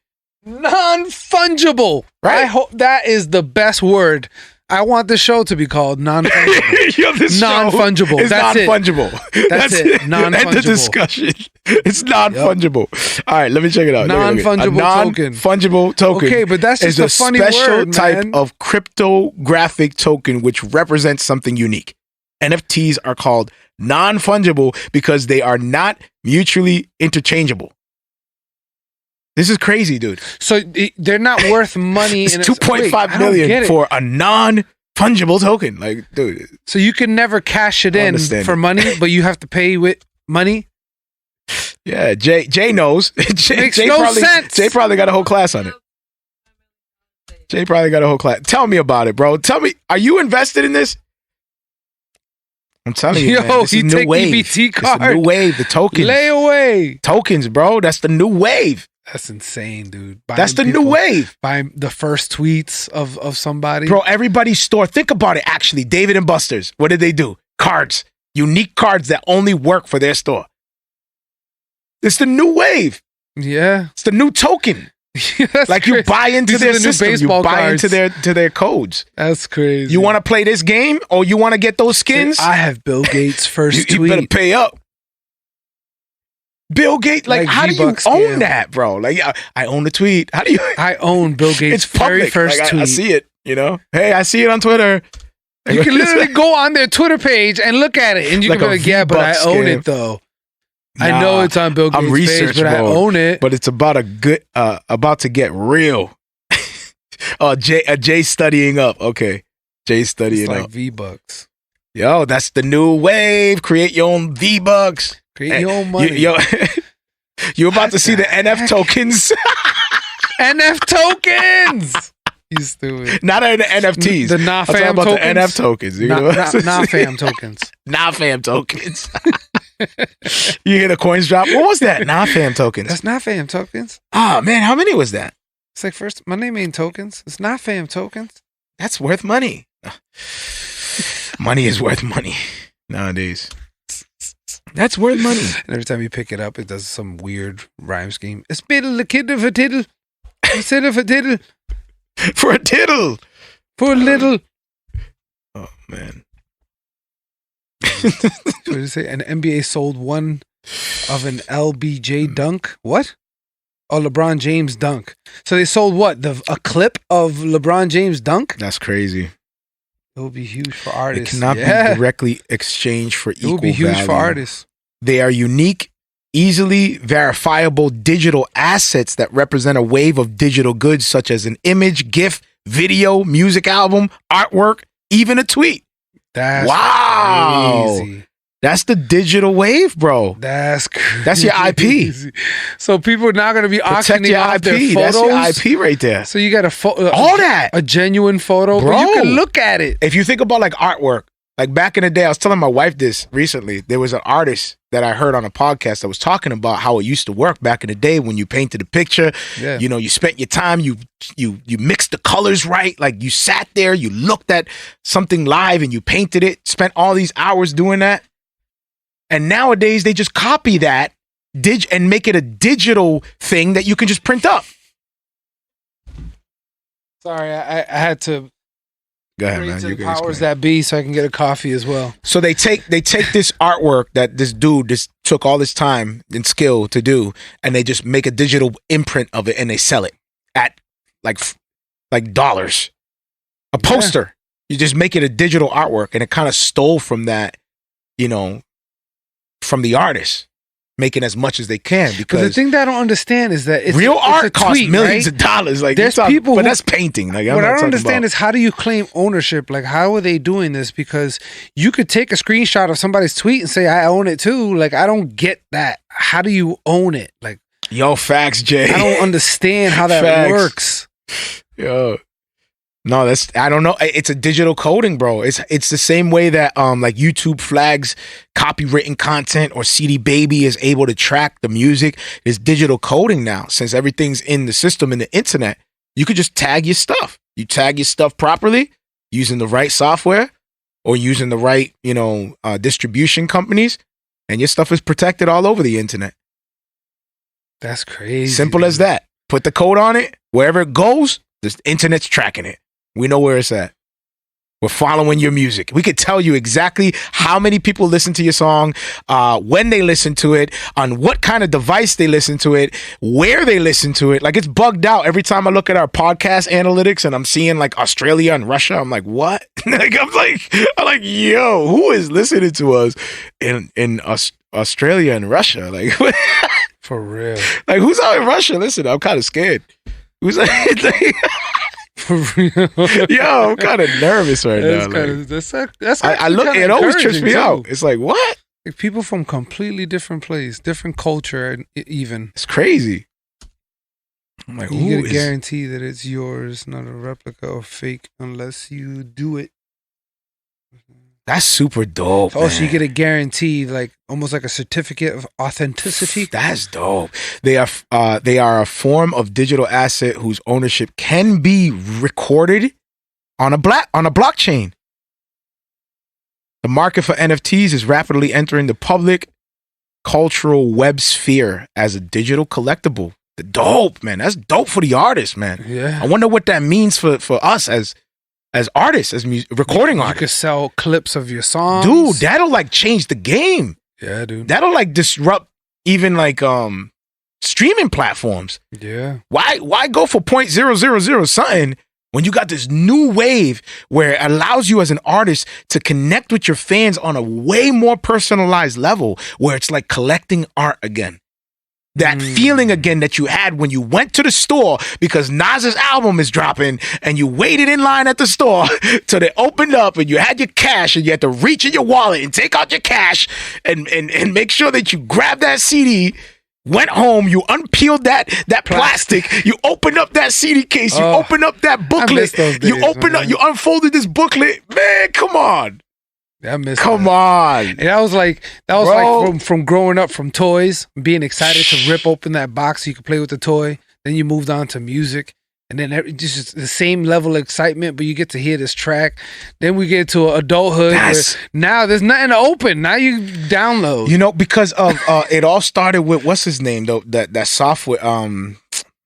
Non-fungible. Right? I hope that is the best word I want the show to be called non-fungible. Non-fungible. It's That's non-fungible. That's it. Non-fungible. End of discussion. It's non-fungible. Yep. All right, let me check it out. Non-fungible token. Non-fungible token. Okay, but that's just a funny special word, type man. of cryptographic token which represents something unique. NFTs are called non-fungible because they are not mutually interchangeable. This is crazy, dude. So they're not worth money. It's $2.5 million for a non-fungible token. Like, dude. So you can never cash it in for money, but you have to pay with money? Yeah, Jay knows. Makes no sense. Jay probably got a whole class on it. Jay probably got a whole class. Tell me about it, bro. Tell me, are you invested in this? I'm telling you, man, this is new wave. EBT card. It's the new wave. The tokens. Layaway. Tokens, bro. That's the new wave. That's insane, dude. That's the new wave. Buying the first tweets of somebody. Bro, everybody's store. Think about it, actually. David and Buster's. What did they do? Cards. Unique cards that only work for their store. It's the new wave. Yeah. It's the new token. Like crazy. You buy into their system. You buy into their codes. That's crazy. You want to play this game or you want to get those skins? I have Bill Gates' first tweet. You better pay up. Bill Gates, like how do you own that, bro? Like, I own the tweet. How do you? I own Bill Gates' it's public. very first tweet. I see it, you know? Hey, I see it on Twitter. You can literally go on their Twitter page and look at it. And you can be like, yeah, but I own it, though. Nah, I know it's on Bill Gates' page, but I own it. But it's about about to get real. Oh, Jay studying up. Okay. Jay studying up. Like V-Bucks. Yo, that's the new wave. Create your own V-Bucks. Create your own money. You're about to see the NF tokens. NF tokens! You stupid. Not the NFTs. The NAFAM tokens. The NF tokens. NAFAM tokens. NAFAM tokens. You hear the coins drop? What was that? NAFAM tokens. That's NAFAM tokens. Oh, man. How many was that? It's like first, my name ain't tokens. It's NAFAM tokens. That's worth money. Money is worth money nowadays. That's worth money. And every time you pick it up, it does some weird rhyme scheme. A spittle, a kid of a tiddle. A sit of a tiddle. For a tiddle. For a little. Oh, man. What did it say? An NBA sold one of an LBJ dunk. What? Oh, LeBron James dunk. So they sold what? A clip of LeBron James dunk? That's crazy. It will be huge for artists. It cannot be directly exchanged for equal value. It will be huge for artists. They are unique, easily verifiable digital assets that represent a wave of digital goods such as an image, GIF, video, music album, artwork, even a tweet. That's crazy. That's the digital wave, bro. That's crazy. That's your IP. So people are now going to be auctioning off their photos. That's your IP right there. So you got all that. A genuine photo, bro. But you can look at it. If you think about like artwork, like back in the day, I was telling my wife this recently. There was an artist that I heard on a podcast that was talking about how it used to work back in the day when you painted a picture. Yeah. You know, you spent your time, you mixed the colors right. Like you sat there, you looked at something live and you painted it, spent all these hours doing that. And nowadays they just copy that and make it a digital thing that you can just print up. Sorry, I had to go ahead, man. To the powers that be so I can get a coffee as well. So they take this artwork that this dude just took all this time and skill to do, and they just make a digital imprint of it and they sell it at like dollars. A poster. Yeah. You just make it a digital artwork, and it kind of stole from that, you know, from the artist, making as much as they can. Because the thing that I don't understand is that real art costs millions of dollars. Like there's people, but that's painting. Like what I don't understand is how do you claim ownership? Like how are they doing this? Because you could take a screenshot of somebody's tweet and say I own it too. Like I don't get that. How do you own it? Like facts, Jay. I don't understand how that works. Yo. No, I don't know. It's a digital coding, bro. It's the same way that like YouTube flags copywritten content or CD Baby is able to track the music. It's digital coding now. Since everything's in the system in the internet, you could just tag your stuff. You tag your stuff properly using the right software or using the right, distribution companies, and your stuff is protected all over the internet. That's crazy. Simple as that. Put the code on it. Wherever it goes, the internet's tracking it. We know where it's at. We're following your music. We could tell you exactly how many people listen to your song, when they listen to it, on what kind of device they listen to it, where they listen to it. Like, it's bugged out. Every time I look at our podcast analytics and I'm seeing like Australia and Russia, I'm like, what? I'm like, yo, who is listening to us in Australia and Russia? Like, for real? Like, who's out in Russia? Listen, I'm kind of scared. Who's like for real? Yo, I'm kind of nervous right now. That's I look, it always trips me out. It's like, what? Like, people from completely different place, different culture, and even it's crazy. I'm like, you get a guarantee that it's yours, not a replica or fake, unless you do it. That's super dope. Oh, so you get a guarantee, like almost like a certificate of authenticity. That's dope. They are a form of digital asset whose ownership can be recorded on a blockchain. The market for NFTs is rapidly entering the public cultural web sphere as a digital collectible. The dope, man. That's dope for the artist, man. Yeah. I wonder what that means for us as artists, as recording artists. You could sell clips of your songs. Dude, that'll like change the game. Yeah, dude. That'll like disrupt even like streaming platforms. Yeah. Why go for 0.000 something when you got this new wave where it allows you as an artist to connect with your fans on a way more personalized level, where it's like collecting art again. That feeling again that you had when you went to the store because Nas's album is dropping and you waited in line at the store till they opened up and you had your cash and you had to reach in your wallet and take out your cash and make sure that you grabbed that CD, went home, you unpeeled that plastic, you opened up that CD case, you opened up that booklet, you unfolded this booklet. Man, come on. Come on. And that was like from growing up from toys, being excited to rip open that box so you could play with the toy. Then you moved on to music, and then just the same level of excitement, but you get to hear this track. Then we get to adulthood. Where now there's nothing to open. Now you download. You know, because of it all started with what's his name though? That software,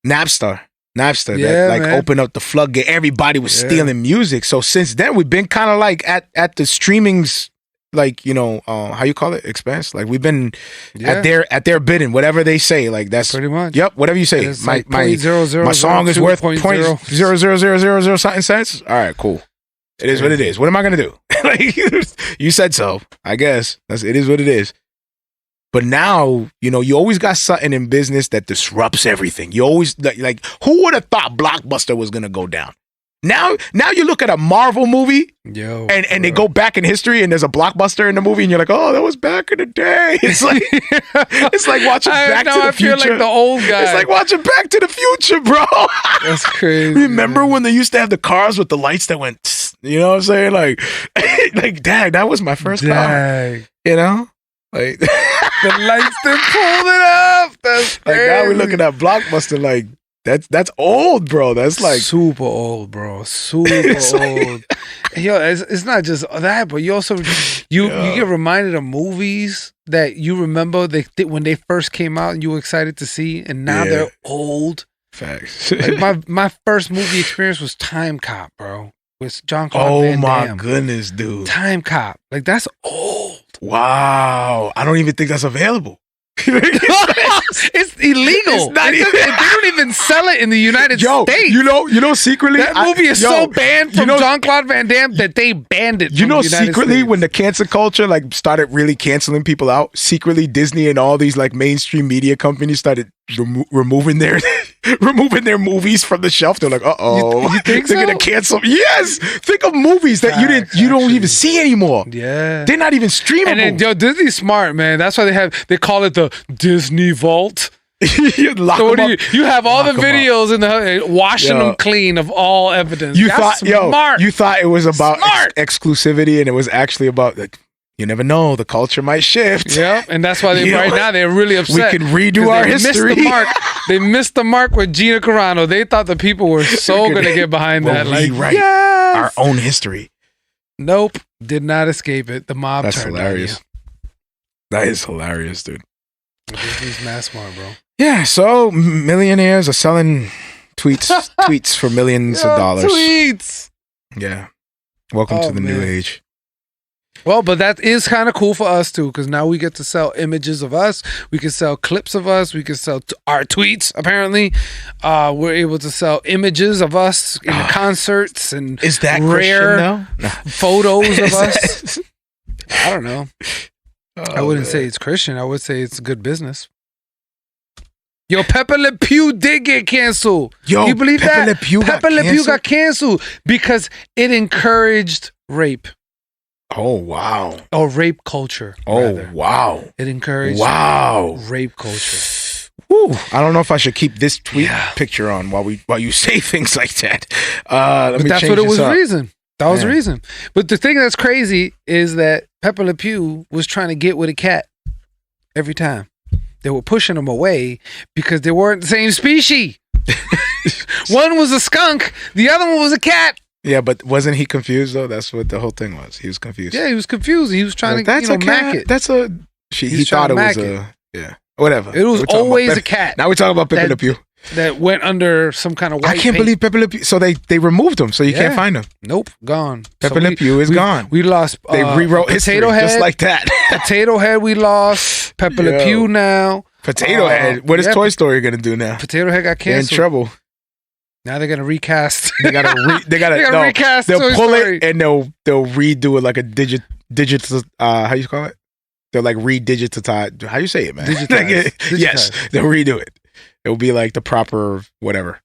Napster, yeah, that like opened up the floodgate. Everybody was stealing music. So since then, we've been kind of like at the streaming's, like, you know, how you call it, expense. Like, we've been at their bidding, whatever they say. Like, that's pretty much. Yep, whatever you say. My song is worth 0.00000 something cents. All right, cool. It is what it is. What am I gonna do? Like, you said so. I guess it is what it is. But now, you know, you always got something in business that disrupts everything. You always, like who would have thought Blockbuster was going to go down? Now you look at a Marvel movie and they go back in history and there's a Blockbuster in the movie and you're like, oh, that was back in the day. It's like it's like watching Back to the Future. I feel like the old guy. It's like watching Back to the Future, bro. That's crazy. Remember when they used to have the cars with the lights that went, tss, you know what I'm saying? Like, dang, that was my first car. You know? Like, the lights then pulled it up. That's crazy. Like, now we're looking at Blockbuster like that's old, bro. That's like super old, bro. Super old. Yo, it's not just that, but you also you get reminded of movies that you remember when they first came out and you were excited to see, and now they're old. Facts. Like my first movie experience was Time Cop, bro. With Jean-Claude Van Damme. Oh my goodness, dude. Time Cop. Like, that's old. Wow. I don't even think that's available. It's illegal. They don't even sell it in the United States. You know, secretly that movie is so banned from Jean-Claude Van Damme that they banned it. You know, secretly when the cancel culture like started really canceling people out, secretly Disney and all these like mainstream media companies started removing their movies from the shelf. They're like, you think they're gonna cancel. Yes, think of movies that you don't even see anymore. Yeah, they're not even streamable. And then Disney's smart, man. That's why they call it the Disney Vault. You have all the videos in the washing them clean of all evidence. You thought it was about exclusivity, and it was actually about like, you never know, the culture might shift. Yeah, and that's why now they're really upset. We can redo our history. They missed the mark with Gina Carano. They thought the people were so going to get behind that. Like, our own history. Nope, did not escape it. The mob That's turned hilarious. That is hilarious, dude. Disney's mass smart, bro. Yeah, so millionaires are selling tweets for millions of dollars. Tweets. Yeah. Welcome to the new age. Well, but that is kind of cool for us too, because now we get to sell images of us. We can sell clips of us. We can sell our tweets. Apparently, we're able to sell images of us in the concerts and is that rare photos of us. I don't know. I wouldn't say it's Christian. I would say it's good business. Yo, Pepe Le Pew did get canceled. Yo, you believe Pepe that? Le Pew Pepe Le Pew got canceled because it encouraged rape. Oh, wow. Or rape culture. Oh, wow. It encouraged rape culture. Woo. I don't know if I should keep this tweet picture on while you say things like that. But that's what it was reason. That was the reason. But the thing that's crazy is that Pepe Le Pew was trying to get with a cat every time. They were pushing him away because they weren't the same species. One was a skunk. The other one was a cat. Yeah, but wasn't he confused though? That's what the whole thing was. He was confused. Yeah, he was confused. He was trying to mack it. That's a. He thought it was a. Yeah, whatever. It was always a cat. Now we're talking about Pepe Le Pew. That went under some kind of white I can't believe Pepe Le Pew. So they removed him, so you can't find him. Nope, gone. Pepe Le Pew is gone. We lost. They rewrote history just like that. Potato Head we lost. Pepe Le Pew now. Potato Head. What is Toy Story gonna do now? Potato Head got canceled. They're in trouble. Now they're gonna recast. They gotta recast. They'll pull it and they'll redo it like a digital. How you call it? They'll like redigitize. How you say it, man? Digitize. Yes, they'll redo it. It'll be like the proper whatever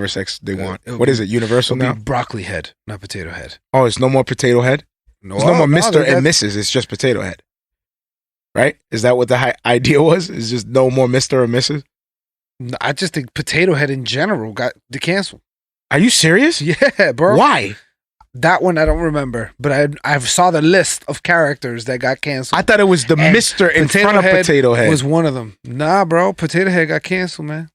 sex they want. What is it? Universal now? Broccoli Head, not Potato Head. Oh, it's no more Potato Head. There's no more Mr. and Mrs. It's just Potato Head. Right? Is that what the idea was? Is just no more Mr. or Mrs.? I just think Potato Head in general got canceled. Are you serious? Yeah, bro. Why? That one I don't remember, but I saw the list of characters that got canceled. I thought it was the Mr. in front of Potato Head. Was one of them. Nah, bro. Potato Head got canceled, man.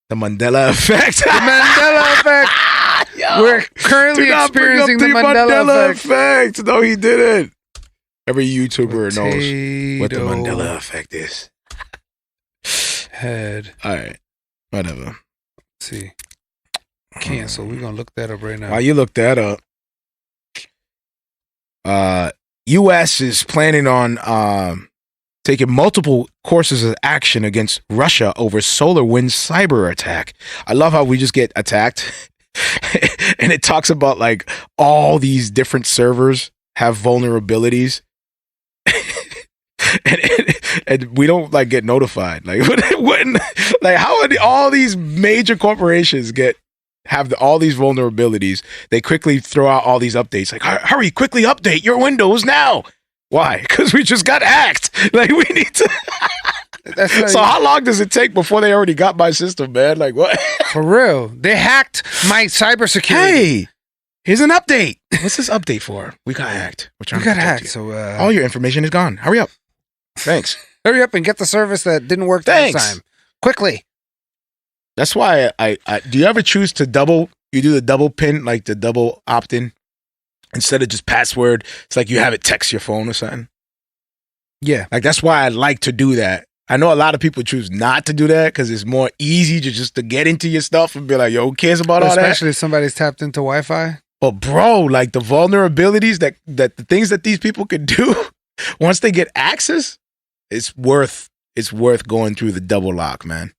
The Mandela effect. The Mandela effect. Yo, we're currently experiencing the Mandela effect. No, he didn't. Every YouTuber knows what the Mandela effect is. Head. All right. Whatever. Let's see. Cancel. We're going to look that up right now. While you look that up, U.S. is planning on taking multiple courses of action against Russia over SolarWinds cyber attack. I love how we just get attacked. And it talks about like all these different servers have vulnerabilities. And we don't like get notified. Like how are all these major corporations have all these vulnerabilities? They quickly throw out all these updates. Like, hurry, quickly update your Windows now. Why? Because we just got hacked. Like we need to. So how long does it take before they already got my system, man? Like what? For real, they hacked my cybersecurity. Hey, here's an update. What's this update for? We got hacked. We got hacked. So all your information is gone. Hurry up. Thanks. Hurry up and get the service that didn't work last time. Quickly. That's why I do you ever choose to you do the double pin, like the double opt-in instead of just password? It's like you have it text your phone or something. Yeah. Like that's why I like to do that. I know a lot of people choose not to do that because it's more easy to get into your stuff and be like, yo, who cares about all that? Especially if somebody's tapped into Wi-Fi. But bro, like the vulnerabilities that the things that these people can do once they get access, it's worth going through the double lock, man.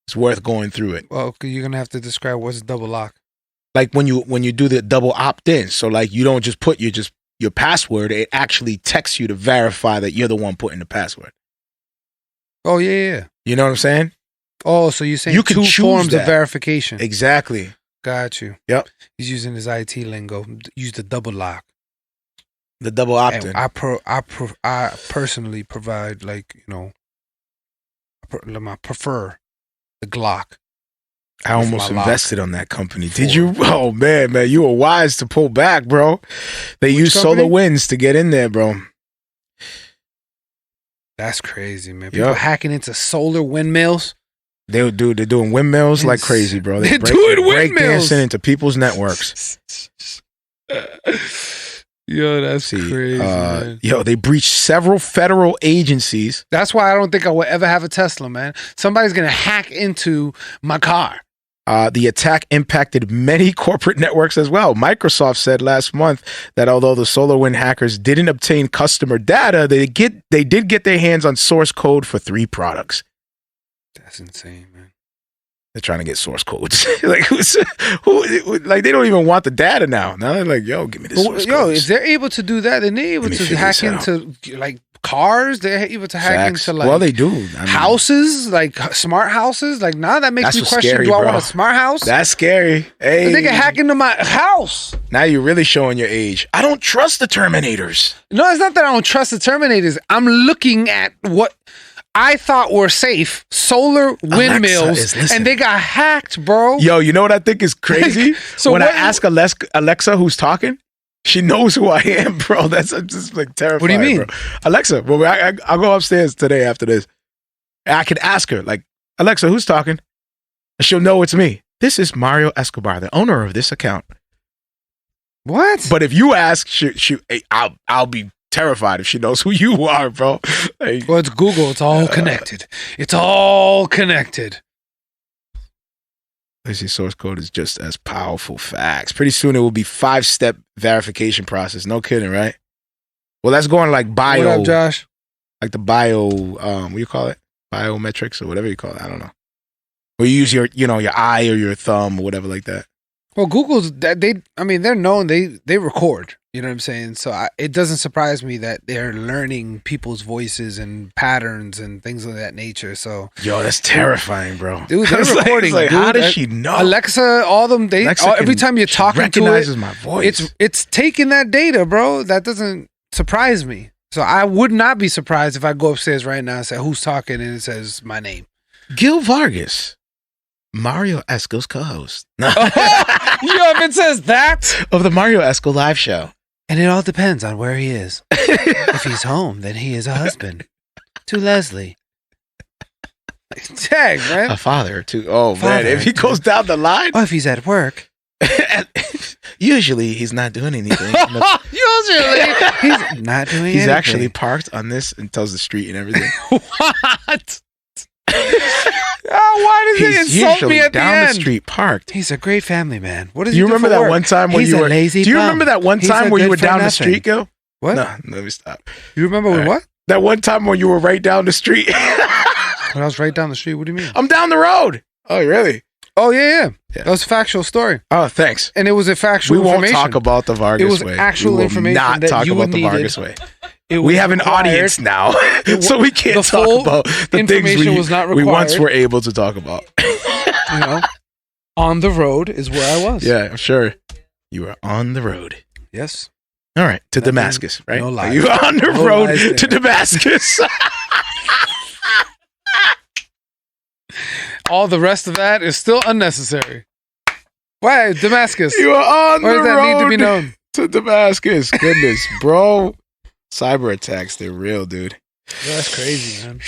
It's worth going through it. Well, you're gonna have to describe what's double lock. Like when you do the double opt-in, so like you don't just put your password, it actually texts you to verify that you're the one putting the password. Oh yeah. You know what I'm saying? Oh, so you're saying you can two choose forms that. of verification. Exactly. Got you. Yep. He's using his IT lingo. Use the double lock. The double opt-in. I personally provide I prefer the Glock. I almost invested on that company. Did you? Oh man, you were wise to pull back, bro. They use SolarWinds to get in there, bro. That's crazy, man. People hacking into solar windmills. They're doing windmills like crazy, bro. They're doing windmills dancing into people's networks. Yo, that's crazy, man. Yo, they breached several federal agencies. That's why I don't think I will ever have a Tesla, man. Somebody's going to hack into my car. The attack impacted many corporate networks as well. Microsoft said last month that although the SolarWinds hackers didn't obtain customer data, they did get their hands on source code for 3 products. That's insane, man. They're trying to get source codes. Like like they don't even want the data now. Now they're like, yo, give me the source codes. If they're able to do that, then they're able to hack into like cars. They're able to hack into like they do houses, like smart houses. Like now that makes me question: scary, do I bro. want a smart house? That's scary. Hey, they can hack into my house. Now you're really showing your age. I don't trust the Terminators. No, it's not that I don't trust the Terminators. I'm looking at what I thought were safe solar windmills, and they got hacked, bro. Yo, you know what I think is crazy? So when I ask Alexa who's talking, she knows who I am, bro. That's just like terrifying. What do you mean? Bro. Alexa, well, I'll go upstairs today after this. I could ask her, like, Alexa, who's talking? And she'll know it's me. This is Marrio Escobar, the owner of this account. What? But if you ask, I'll be terrified if she knows who you are, bro. Like, well, it's Google. It's all connected. It's all connected. Let's see, source code is just as powerful. Facts. Pretty soon it will be 5-step verification process. No kidding, right? Well, that's going like bio. What up, Josh? Like the bio, what do you call it? Biometrics or whatever you call it. I don't know. Or you use your eye or your thumb or whatever like that. Well, Google's they're known. They record. You know what I'm saying? So it doesn't surprise me that they're learning people's voices and patterns and things of that nature. So yo, that's terrifying, bro. Dude, they're recording. Like, how does she know? Alexa, all them. Every time you're talking recognizes to it, my voice. It's taking that data, bro. That doesn't surprise me. So I would not be surprised if I go upstairs right now and say, "Who's talking?" and it says my name. Gil Vargas, Marrio Esco's co-host. Yo, if it says that of the Marrio Esco live show. And it all depends on where he is. If he's home, then he is a husband to Leslie. Tag, man. A father to, man, if he goes down the line. Oh, if he's at work. Usually he's not doing anything. Usually he's not doing anything. He's actually parked on this and tells the street and everything. What? Why does he insult me at the end? Down the street parked. He's a great family man. What does you remember that one time when you were lazy? Do you remember that one time when you were down the street, Gil? What? No, let me stop. You remember when what? That one time when you were right down the street. When I was right down the street? What do you mean? I'm down the road. Oh, really? Oh, yeah. That was a factual story. Oh, thanks. And it was a factual information. We won't talk about the Vargas way. It was actual information not that talk you about the needed. Vargas way. We have an audience now, so we can't talk about the things we once were able to talk about. You know, on the road is where I was. Yeah, I'm sure. You were on the road. Yes. All right, to Damascus, right? No lies. You were on the road to Damascus. All the rest of that is still unnecessary. Why, Damascus? You were on the road. Why does that need to be known? To Damascus. Goodness, bro. Cyber attacks, they're real, dude. Yeah, that's crazy, man.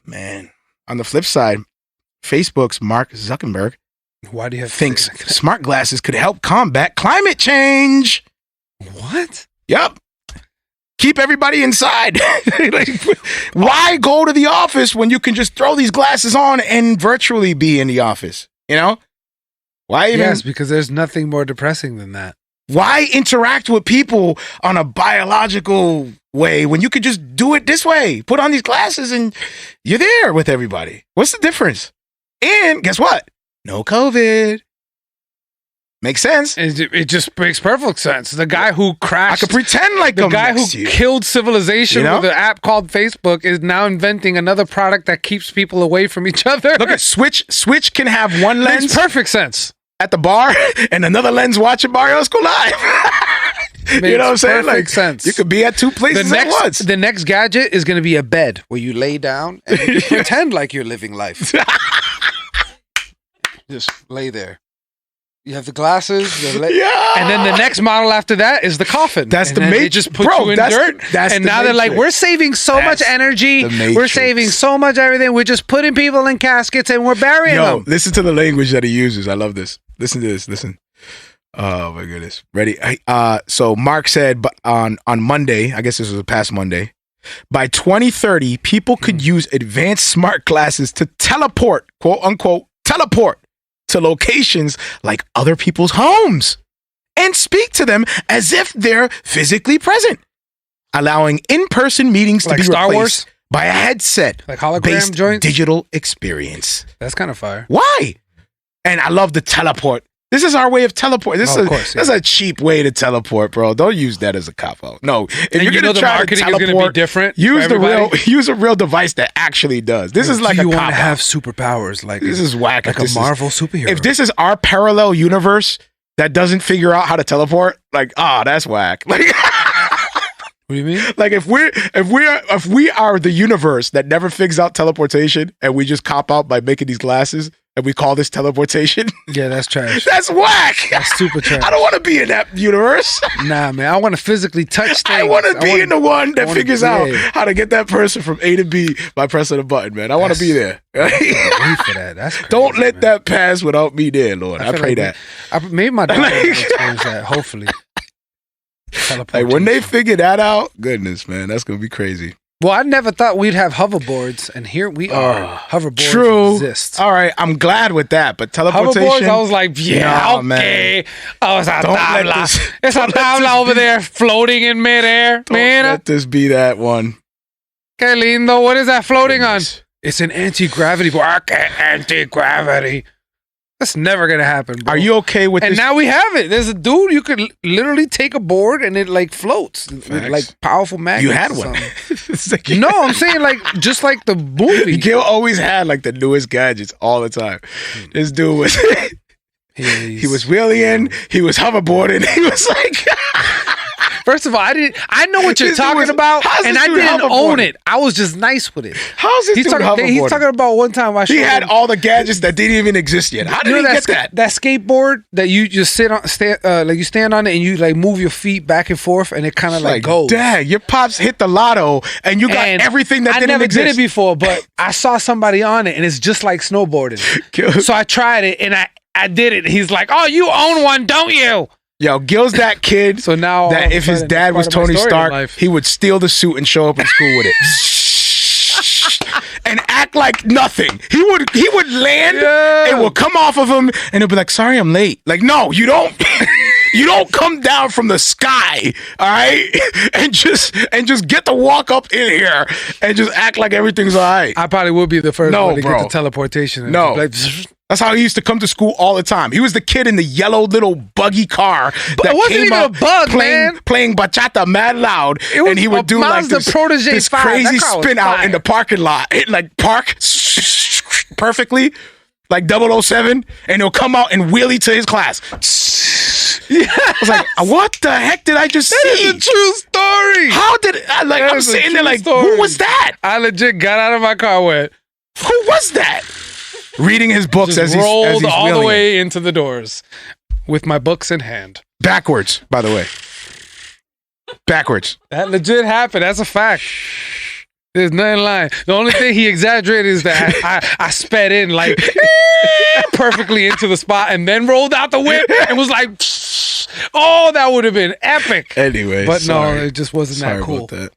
Man. On the flip side, Facebook's Mark Zuckerberg thinks smart glasses could help combat climate change. What? Yep. Keep everybody inside. Like, why go to the office when you can just throw these glasses on and virtually be in the office? You know? Why even? Yes, because there's nothing more depressing than that. Why interact with people on a biological way when you could just do it this way? Put on these glasses and you're there with everybody. What's the difference? And guess what? No COVID. Makes sense. It just makes perfect sense. The guy who crashed... I could pretend like the guy who killed civilization with an app called Facebook is now inventing another product that keeps people away from each other. Look at Switch. Switch can have one lens. Makes perfect sense. At the bar and another lens watching Marrio Esco live. You know what I'm saying? Like, sense. You could be at two places at once. The next gadget is going to be a bed where you lay down and you pretend like you're living life. Just lay there. You have the glasses, and then the next model after that is the coffin. That's and the Matrix. They just put you in dirt, and now they're like, "We're saving so much energy. We're saving so much everything. We're just putting people in caskets and we're burying them." Listen to the language that he uses. I love this. Listen to this. Listen. Oh my goodness. Ready? So Mark said on Monday, I guess this was a past Monday, by 2030, people could use advanced smart glasses to teleport, quote unquote, teleport to locations like other people's homes and speak to them as if they're physically present, allowing in-person meetings to be Star replaced Wars? by a headset, Like hologram based joints? digital experience. That's kind of fire. Why? And I love the teleport. This is our way of teleport. This is a cheap way to teleport, bro. Don't use that as a cop out. No, if you're gonna try to teleport, is gonna be different. Use a real device that actually does. This is like you a want cop to out. have superpowers like This is whack. like a Marvel superhero. If this is our parallel universe that doesn't figure out how to teleport, like, that's whack. Like, what do you mean? Like if we are the universe that never figures out teleportation and we just cop out by making these glasses and we call this teleportation. Yeah, that's trash. That's whack. That's super trash. I don't want to be in that universe. Nah, man. I want to physically touch things. I want to be in the one that figures out how to get that person from A to B by pressing a button, man. I want to be there. Wait for that. That's crazy, don't let that pass without me there, Lord. I pray that. Maybe my daughter will experience that, hopefully. Like when they figure that out, goodness, man, that's going to be crazy. Well, I never thought we'd have hoverboards, and here we are. Hoverboards exist. All right, I'm glad with that, but teleportation. Hoverboards, I was like, yeah, okay. Oh, it's a tabla. It's a tabla over there floating in midair. Don't let this be that one. Que lindo. What is that floating on? It's an anti-gravity board. Anti-gravity. That's never gonna happen, bro. Are you okay with this? And now we have it. There's a dude you could literally take a board and it like floats with like powerful magnets. You had one. No, I'm saying like just like the movie. Gil always had like the newest gadgets all the time. This dude was he was wheeling, he was hoverboarding, he was like First of all, I know what you're talking about, and I didn't own it. I was just nice with it. How's this dude hoverboarding? He's talking about one time he had all the gadgets that didn't even exist yet. How did he get that? That skateboard that you just like you stand on it and you like move your feet back and forth, and it kind of like goes. Dang, your pops hit the lotto, and you got everything that didn't exist. I never did it before, but I saw somebody on it, and it's just like snowboarding. So I tried it, and I did it. He's like, "Oh, you own one, don't you?" Yo, Gil's that kid. So now that if his dad was Tony Stark, he would steal the suit and show up in school with it, and act like nothing. He would land, it will come off of him, and he'll be like, "Sorry, I'm late." Like, no, you don't. You don't come down from the sky, all right, and just get to walk up in here and just act like everything's all right. I probably will be the first one to get the teleportation. No. That's how he used to come to school all the time. He was the kid in the yellow little buggy car that came up playing bachata mad loud, and he would do like this crazy spin out in the parking lot. It like park perfectly, like 007, and he'll come out and wheelie to his class. I was like, what the heck did I just see? That is a true story. How did it? I'm sitting there like, who was that? I legit got out of my car, went, who was that? Reading his books as he's rolled all the way into the doors with my books in hand. Backwards, by the way. Backwards. That legit happened. That's a fact. There's nothing lying. The only thing he exaggerated is that I sped in like perfectly into the spot and then rolled out the whip and was like, oh, that would have been epic. Anyway, but no, it just wasn't that cool. About that.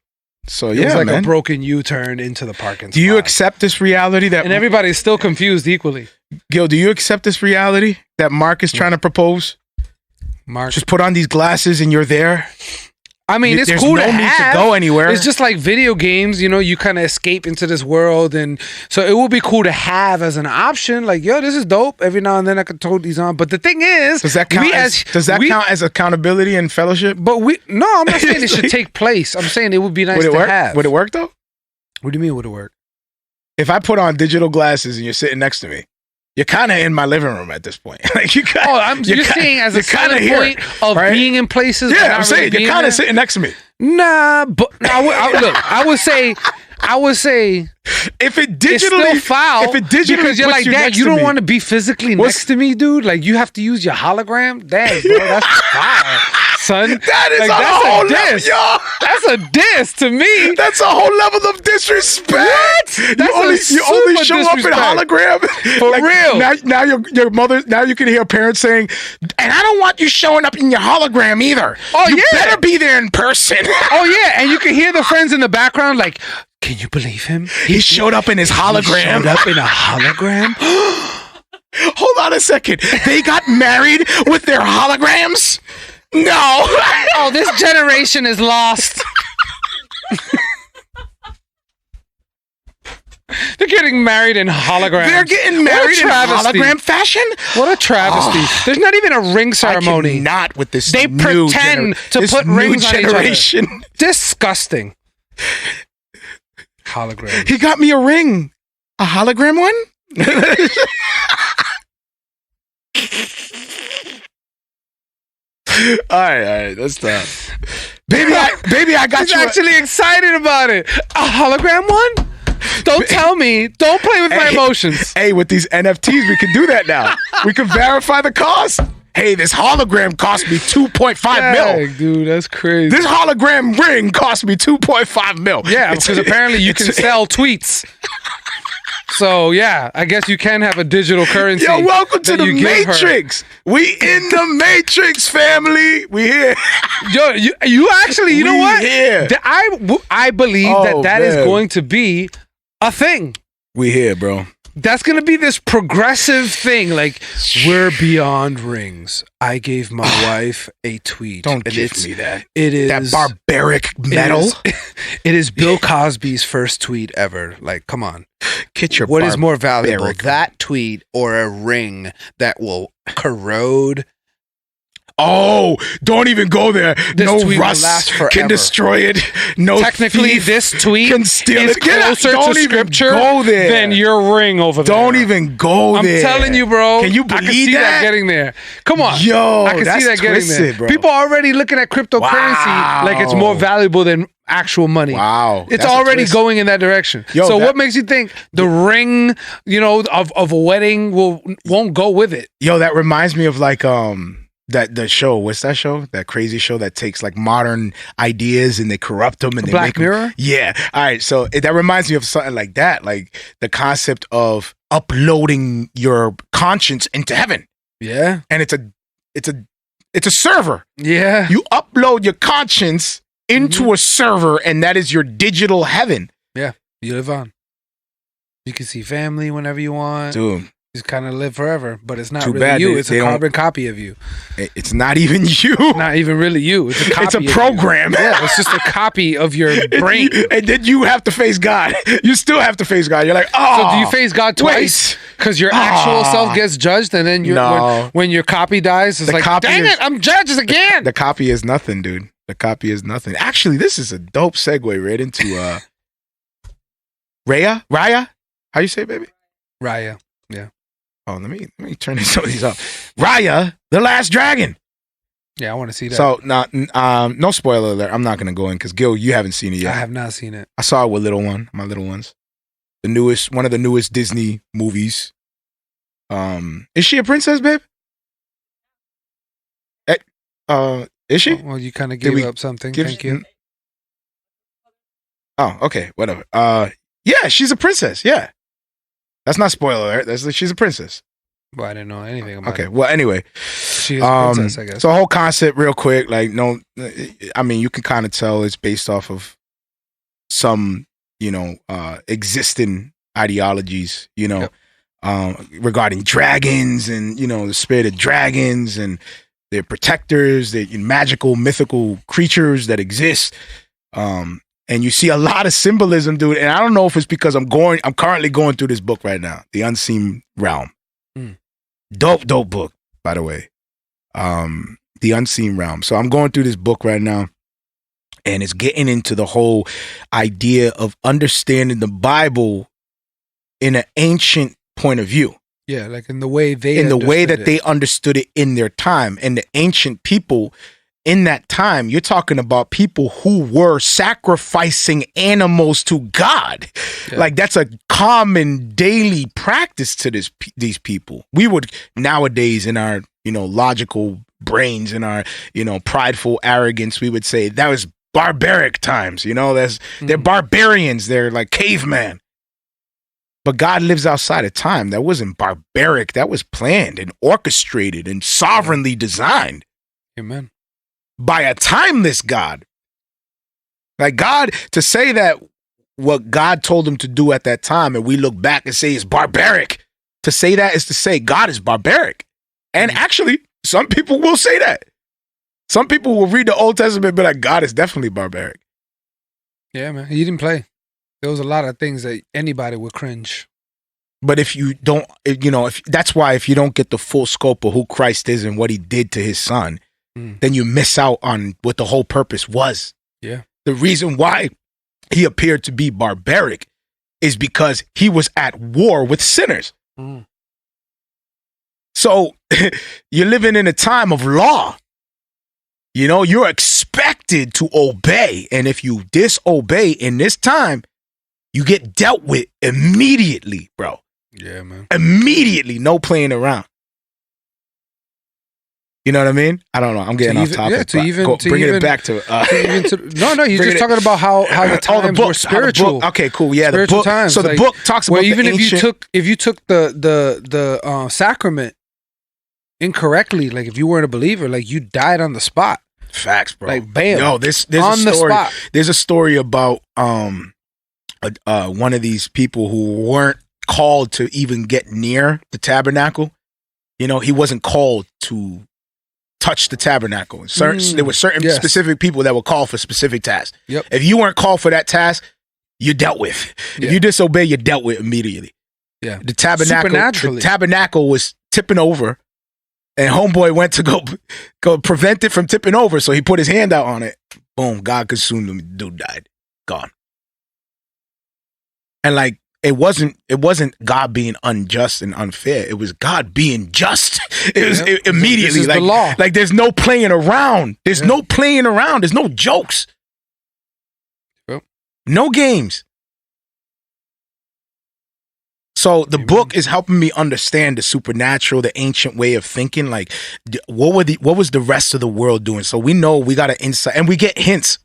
So it was like a broken U-turn into the parking spot. Do you accept this reality that? And everybody's still confused equally. Gil, do you accept this reality that Mark is trying to propose? Mark, just put on these glasses and you're there. I mean, it's cool to have. There's no need to go anywhere. It's just like video games, you know, you kind of escape into this world. And so it would be cool to have as an option. Like, yo, this is dope. Every now and then I could throw these on. But the thing is... Does that count as accountability and fellowship? But no, I'm not saying it should take place. I'm saying it would be nice to have. Would it work, though? What do you mean, would it work? If I put on digital glasses and you're sitting next to me, you're kind of in my living room at this point. Like you're saying as a selling point of being in places. Yeah, I'm saying you're kind of sitting next to me. Nah, but I would say if it digitally, it's still foul. If it digitally, because you're like, Dad, you don't want to be physically next to me, dude. Like you have to use your hologram. Dad, bro, that's foul, son. That is a whole diss, y'all. That's a diss to me. That's a whole level of disrespect. What? You only show up in hologram. For real. Now your mother. Now you can hear parents saying, "And I don't want you showing up in your hologram either. Oh, you better be there in person." Oh yeah, and you can hear the friends in the background like, "Can you believe him? He showed up in his hologram. He showed up in a hologram." Hold on a second. They got married with their holograms? No. Oh, this generation is lost. They're getting married in holograms. They're getting married in hologram fashion? What a travesty. There's not even a ring ceremony. Not with this They new pretend to put rings on generation. each other. Disgusting. Hologram. He got me a ring. A hologram one? All right, that's tough. Baby, I got He's you. actually excited about it. A hologram one? Don't tell me. Don't play with my emotions. Hey, with these NFTs, we can do that now. We can verify the cost. Hey, this hologram cost me 2.5 mil. Dude, that's crazy. This hologram ring cost me 2.5 mil. Yeah, because apparently you can sell tweets. So, yeah, I guess you can have a digital currency. Yo, welcome to the Matrix. We in the Matrix, family. We here. Yo, you actually, you know what? Here. I believe that is going to be a thing. We here, bro. That's going to be this progressive thing. Like, we're beyond rings. I gave my wife a tweet. Don't give me that. It is that barbaric metal. It is Bill Cosby's first tweet ever. Like, come on. Get your What is more valuable, that tweet or a ring that will corrode? Oh, don't even go there. This no tweet rust will last forever. Can destroy it. No Technically, thief this tweet can steal is it. closer don't to even scripture go there. than your ring over there. Don't even go there. I'm telling you, bro. Can you I believe can see that getting there. Come on. Yo, I can see that getting there. Bro. People are already looking at cryptocurrency like it's more valuable than actual money. Wow. It's already going in that direction. So what makes you think the ring, of a wedding won't go with it? Yo, that reminds me of like that the show. What's that show? That crazy show that takes like modern ideas and they corrupt them and they Black make Mirror? them. Yeah. All right. So that reminds me of something like that, like the concept of uploading your conscience into heaven. Yeah. And it's a server. Yeah. You upload your conscience into a server, and that is your digital heaven. Yeah. You live on. You can see family whenever you want. Dude. You kind of live forever, but it's not Too really bad you. they- It's they a don't- carbon copy of you. It's not even you. Not even really you. It's a copy It's a of you. program. Yeah, it's just a copy of your brain. And then you have to face God. You still have to face God. You're like, oh. So do you face God twice? Because your actual self gets judged, and then when your copy dies, it's like, dang it, I'm judged again. The copy is nothing, dude. The copy is nothing. Actually, this is a dope segue right into Raya? How you say it, baby? Raya. Yeah. Oh, let me turn some of these up. Raya, the Last Dragon. Yeah, I want to see that. So, no spoiler alert. I'm not going to go in because, Gil, you haven't seen it yet. I have not seen it. I saw it with my little ones. One of the newest Disney movies. Is she a princess, babe? Is she? Well, you kind of gave up something. Thank you. Oh, okay, whatever. Yeah, she's a princess. Yeah, that's not spoiler alert. She's a princess. Well, I didn't know anything about it. Okay, well, anyway, she is a princess, I guess. So, whole concept, real quick, like, I mean, you can kind of tell it's based off of some, existing ideologies, regarding dragons and the spirit of dragons and their protectors, the magical, mythical creatures that exist. And you see a lot of symbolism, dude. And I don't know if it's because I'm currently going through this book right now, The Unseen Realm. Dope book, by the way. The Unseen Realm. So I'm going through this book right now, and it's getting into the whole idea of understanding the Bible in an ancient point of view. Yeah, like in the way they they understood it in their time. And the ancient people in that time, you're talking about people who were sacrificing animals to God. Yeah. Like that's a common daily practice to these people. We would nowadays in our, logical brains and our, prideful arrogance, we would say that was barbaric times, they're barbarians. They're like caveman. But God lives outside of time. That wasn't barbaric. That was planned and orchestrated and sovereignly designed. Amen. By a timeless God. Like God, to say that what God told him to do at that time, and we look back and say it's barbaric To say that is to say God is barbaric. And actually, some people will say that. Some people will read the Old Testament and be like, God is definitely barbaric. Yeah, man. He didn't play. There was a lot of things that anybody would cringe. But if you don't, that's why if you don't get the full scope of who Christ is and what he did to his son, then you miss out on what the whole purpose was. Yeah. The reason why he appeared to be barbaric is because he was at war with sinners. So you're living in a time of law. You're expected to obey. And if you disobey in this time, you get dealt with immediately, bro. Yeah, man. Immediately. No playing around. You know what I mean? I don't know. I'm getting off topic. Bringing it back to no, you're just talking about how the times were spiritual. Okay, cool. Yeah, spiritual times. So the book talks about even ancient... if you took the sacrament incorrectly, like if you weren't a believer, like you died on the spot. Facts, bro. Like bam. No, there's on a story. The spot. There's a story about one of these people who weren't called to even get near the tabernacle. He wasn't called to touch the tabernacle. There were certain specific people that were called for specific tasks. Yep. If you weren't called for that task, you're dealt with. If you disobey, you're dealt with immediately. Yeah. The tabernacle was tipping over, and homeboy went to go prevent it from tipping over. So he put his hand out on it. Boom, God consumed him. Dude died. Gone. And like, it wasn't God being unjust and unfair. It was God being just. It immediately. This is like, the law. Like there's no playing around. There's no playing around. There's no jokes. Yep. No games. So the book is helping me understand the supernatural, the ancient way of thinking. Like, what was the rest of the world doing? So we know we got an insight, and we get hints.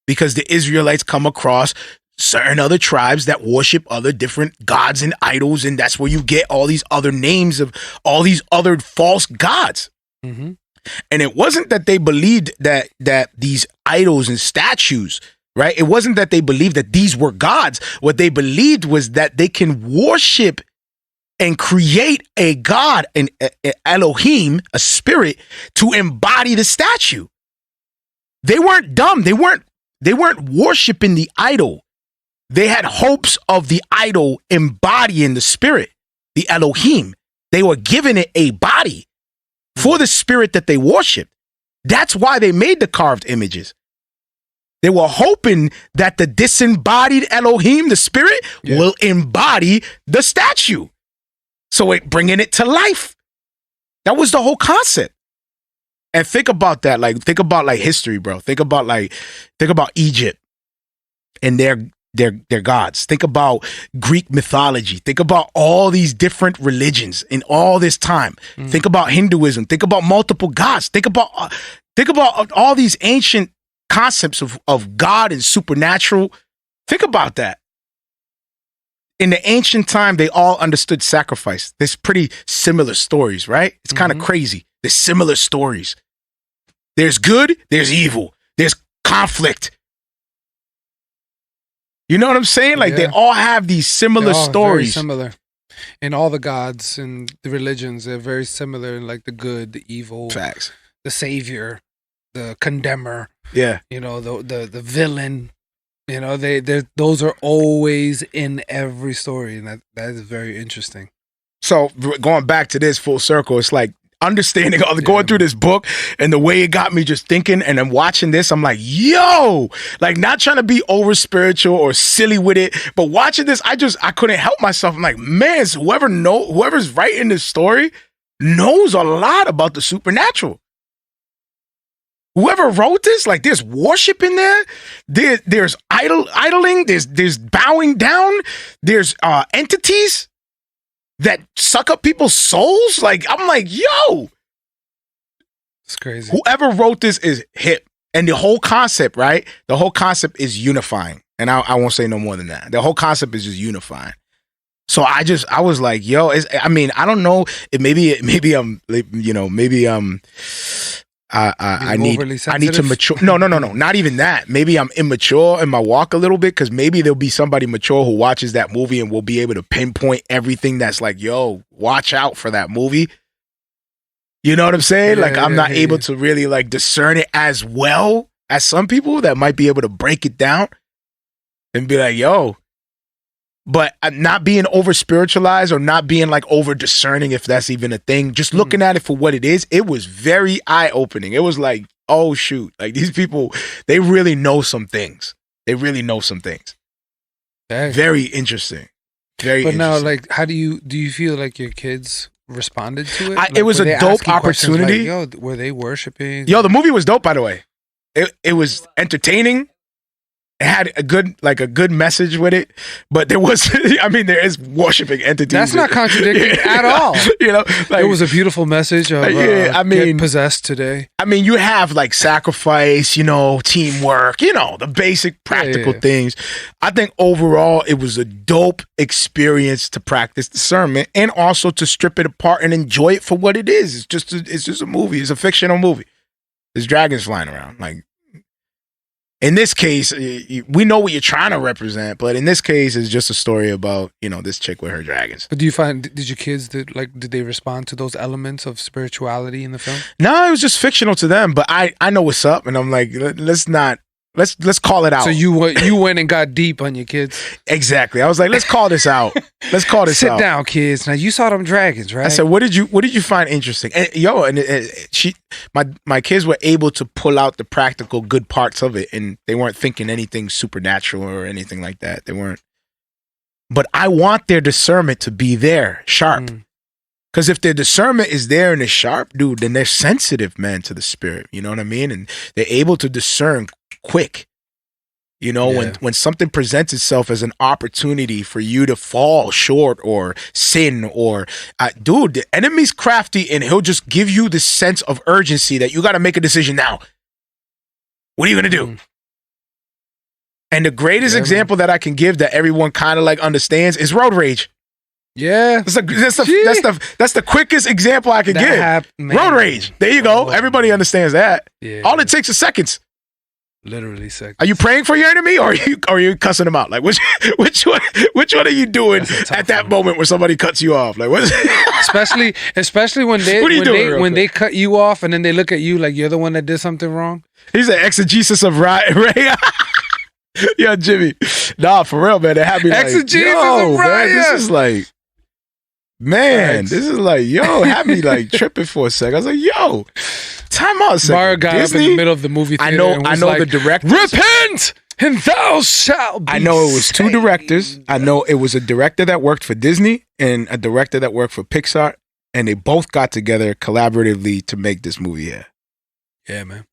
Because the Israelites come across certain other tribes that worship other different gods and idols, and that's where you get all these other names of all these other false gods. Mm-hmm. And it wasn't that they believed that these idols and statues, right? It wasn't that they believed that these were gods. What they believed was that they can worship and create a god, an Elohim, a spirit, to embody the statue. They weren't dumb. They weren't worshiping the idol. They had hopes of the idol embodying the spirit, the Elohim. They were giving it a body for the spirit that they worshiped. That's why they made the carved images. They were hoping that the disembodied Elohim, the spirit, will embody the statue. So it bringing it to life. That was the whole concept. And think about that. Like, think about like history, bro. Think about Egypt and their gods. Think about Greek mythology. Think about all these different religions in all this time. Think about Hinduism. Think about multiple gods. Think about all these ancient concepts of God and supernatural. Think about that. In the ancient time, they all understood sacrifice. There's pretty similar stories, right? It's kind of crazy. There's similar stories. There's good, there's evil, there's conflict. You know what I'm saying? Like they all have these similar stories. Very similar. And all the gods and the religions are very similar in like the good, the evil, facts, the savior, the condemner. Yeah. The villain. Those are always in every story, and that is very interesting. So going back to this full circle, it's like understanding going through this book and the way it got me just thinking, and then watching this, I'm like, yo, like not trying to be over spiritual or silly with it, but watching this, I couldn't help myself. I'm like, man, so whoever's writing this story knows a lot about the supernatural. Whoever wrote this, like there's worship in there. There's idling. There's bowing down. There's entities that suck up people's souls. Like, I'm like, yo. It's crazy. Whoever wrote this is hip. And the whole concept, right? The whole concept is unifying. And I won't say no more than that. The whole concept is just unifying. So I was like, yo, I don't know. Maybe I'm I need to mature. No, not even that. Maybe I'm immature in my walk a little bit, because maybe there'll be somebody mature who watches that movie and will be able to pinpoint everything that's like, yo, watch out for that movie. You know what I'm saying? Yeah, like I'm not able to really like discern it as well as some people that might be able to break it down and be like, yo. But not being over spiritualized or not being like over discerning, if that's even a thing, just looking at it for what it is, it was very eye opening. It was like, oh shoot, like these people, they really know some things. They really know some things. Very interesting. Very interesting. But now, like, how do you feel like your kids responded to it? Like, it was a dope opportunity. Like, yo, were they worshiping? Yo, the movie was dope, by the way. It was entertaining. It had a good message with it, but there is worshiping entities. That's not contradicting at all. You know, like, it was a beautiful message of get possessed today. I mean, you have like sacrifice, you know, teamwork, you know, the basic practical things. I think overall it was a dope experience to practice discernment and also to strip it apart and enjoy it for what it is. It's just a movie. It's a fictional movie. There's dragons flying around, like. In this case, we know what you're trying to represent, but in this case, it's just a story about, you know, this chick with her dragons. But did your kids, did they respond to those elements of spirituality in the film? No, it was just fictional to them, but I know what's up, and I'm like, let's call it out. So you went and got deep on your kids. Exactly. I was like, let's call this out. Let's call this out. Sit down, kids. Now you saw them dragons, right? I said, what did you find interesting? And my kids were able to pull out the practical good parts of it, and they weren't thinking anything supernatural or anything like that. They weren't. But I want their discernment to be there, sharp. Because if their discernment is there and it's sharp, dude, then they're sensitive, man, to the spirit. You know what I mean? And they're able to discern quick. You know, when something presents itself as an opportunity for you to fall short or sin or, dude, the enemy's crafty and he'll just give you the sense of urgency that you got to make a decision now. What are you going to do? And the greatest example that I can give that everyone kind of like understands is road rage. Yeah. That's the quickest example I can give. Road rage. There you go. Everybody understands that. Yeah. All it takes is seconds. Literally seconds. Are you praying for your enemy or are you cussing them out? Like which one are you doing at that moment when somebody cuts you off? Like what? especially when they cut you off and then they look at you like you're the one that did something wrong. He's an exegesis of Raya. Yo, Jimmy. Nah, for real, man. It had me like, yo, man, this is like, man, this is like, yo, had me like tripping for a sec. I was like, yo, time out a second. Marrio got up in the middle of the movie theater. I know the directors. Repent and thou shalt be I know it was two directors. I know it was a director that worked for Disney and a director that worked for Pixar, and they both got together collaboratively to make this movie here. Yeah, man.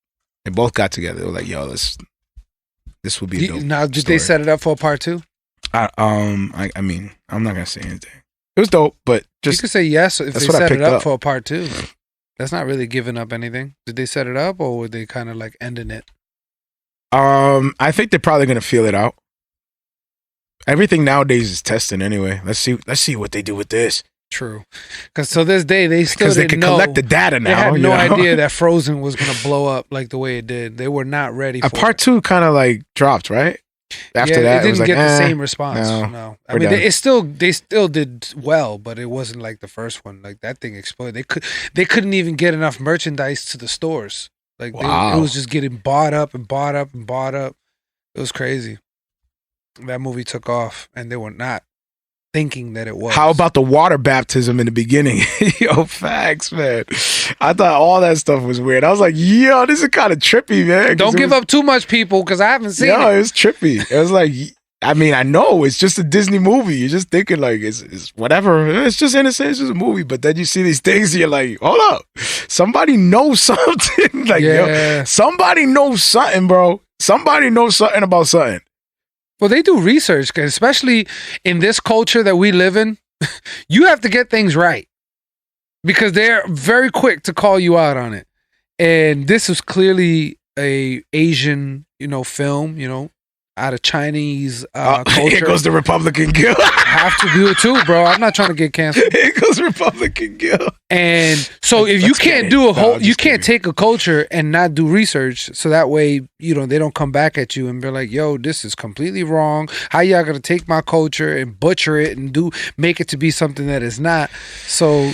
They both got together. They were like, yo, this would be a dope Now, did story. they set it up for a part 2? I mean, I'm not gonna say anything. It was dope, but just you could say yes if they set it up for a part 2. That's not really giving up anything. Did they set it up, or were they kind of like ending it? I think they're probably gonna feel it out. Everything nowadays is testing anyway. Let's see what they do with this. True, because to this day they still didn't can collect the data now. They had no idea that Frozen was gonna blow up like the way it did. They were not ready. for Part 2 kind of like dropped, right? After that, it didn't get the same response. No. I mean, they still did well, but it wasn't like the first one. Like that thing exploded. They couldn't even get enough merchandise to the stores. Like it was just getting bought up and bought up and bought up. It was crazy. That movie took off, and they were not thinking that it was. How about the water baptism in the beginning? Yo, facts, man. I thought all that stuff was weird. I was like, yo, this is kind of trippy, man. Don't give up too much, people, because I haven't seen it. No, it was trippy. It was like, I mean, I know it's just a Disney movie. You're just thinking like, it's whatever. It's just innocent. It's just a movie. But then you see these things and you're like, hold up. Somebody knows something. Like, yo, somebody knows something, bro. Somebody knows something about something. Well, they do research, especially in this culture that we live in. You have to get things right because they're very quick to call you out on it. And this is clearly a Asian, film. out of Chinese culture. Here goes the Republican Gil. Have to do it too, bro. I'm not trying to get canceled. Here goes Republican Gil. And so if you can't you can't take a culture and not do research, so that way, they don't come back at you and be like, yo, this is completely wrong. How y'all gonna take my culture and butcher it and make it to be something that is not? So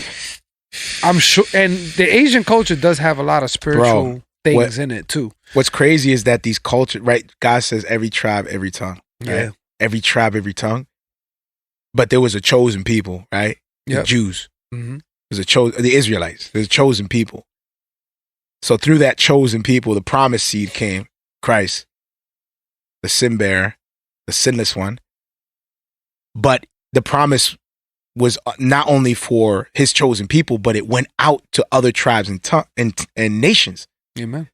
I'm sure, and the Asian culture does have a lot of spiritual things in it too. What's crazy is that these cultures, right? God says every tribe, every tongue. Right? Yeah. Every tribe, every tongue. But there was a chosen people, right? The Jews. Mm-hmm. The Israelites. There's a chosen people. So through that chosen people, the promised seed came, Christ, the sin bearer, the sinless one. But the promise was not only for his chosen people, but it went out to other tribes and nations. Amen.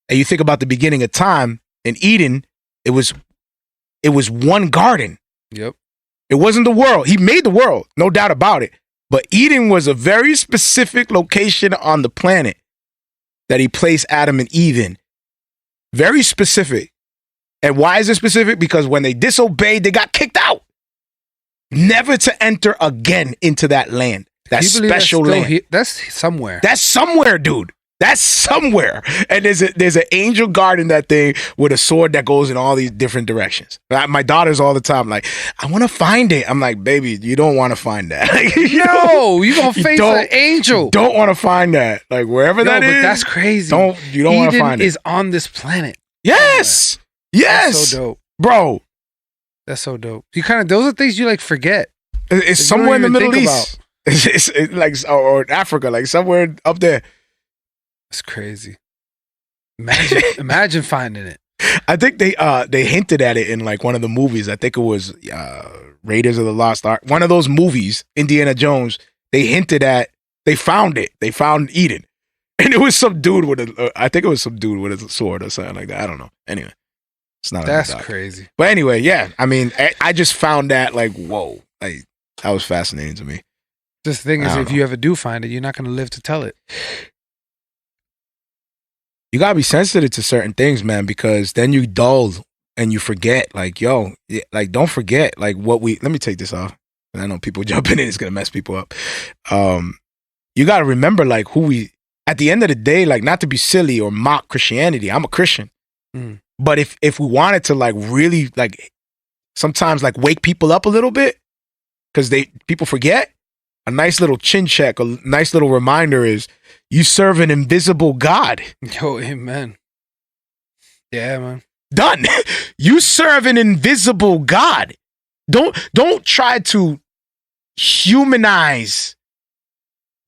And you think about the beginning of time in Eden, it was one garden. Yep. It wasn't the world. He made the world, no doubt about it. But Eden was a very specific location on the planet that he placed Adam and Eve in. Very specific. And why is it specific? Because when they disobeyed, they got kicked out. Never to enter again into that land. That special land. That's somewhere. That's somewhere, dude. That's somewhere. And there's an angel guarding that thing with a sword that goes in all these different directions. My daughters all the time like, I want to find it. I'm like, baby, you don't want to find that. You're going to face an angel. You don't want to find that. Like wherever that is. But that's crazy. You don't want to find it. Eden is on this planet. Yes. Yes. That's so dope. Bro. That's so dope. Those are things you forget. It's somewhere in the Middle East. It's like, or Africa, like somewhere up there. It's crazy. Imagine finding it. I think they hinted at it in like one of the movies. I think it was Raiders of the Lost Ark. One of those movies, Indiana Jones. They hinted at. They found it. They found Eden, and it was some dude with I think it was some dude with a sword or something like that. I don't know. Anyway, it's not. That's crazy. But anyway, yeah. I mean, I just found that like whoa, like that was fascinating to me. Just the thing is, if you ever do find it, you're not going to live to tell it. You gotta be sensitive to certain things, man, because then you dull and you forget. Like, yo, like don't forget. Like let me take this off. I know people jumping in, it's gonna mess people up. You gotta remember like at the end of the day, like not to be silly or mock Christianity. I'm a Christian. Mm. But if we wanted to like really like sometimes like wake people up a little bit, because people forget, a nice little chin check, a nice little reminder is you serve an invisible God. Yo, amen. Yeah, man. Done. You serve an invisible God. Don't try to humanize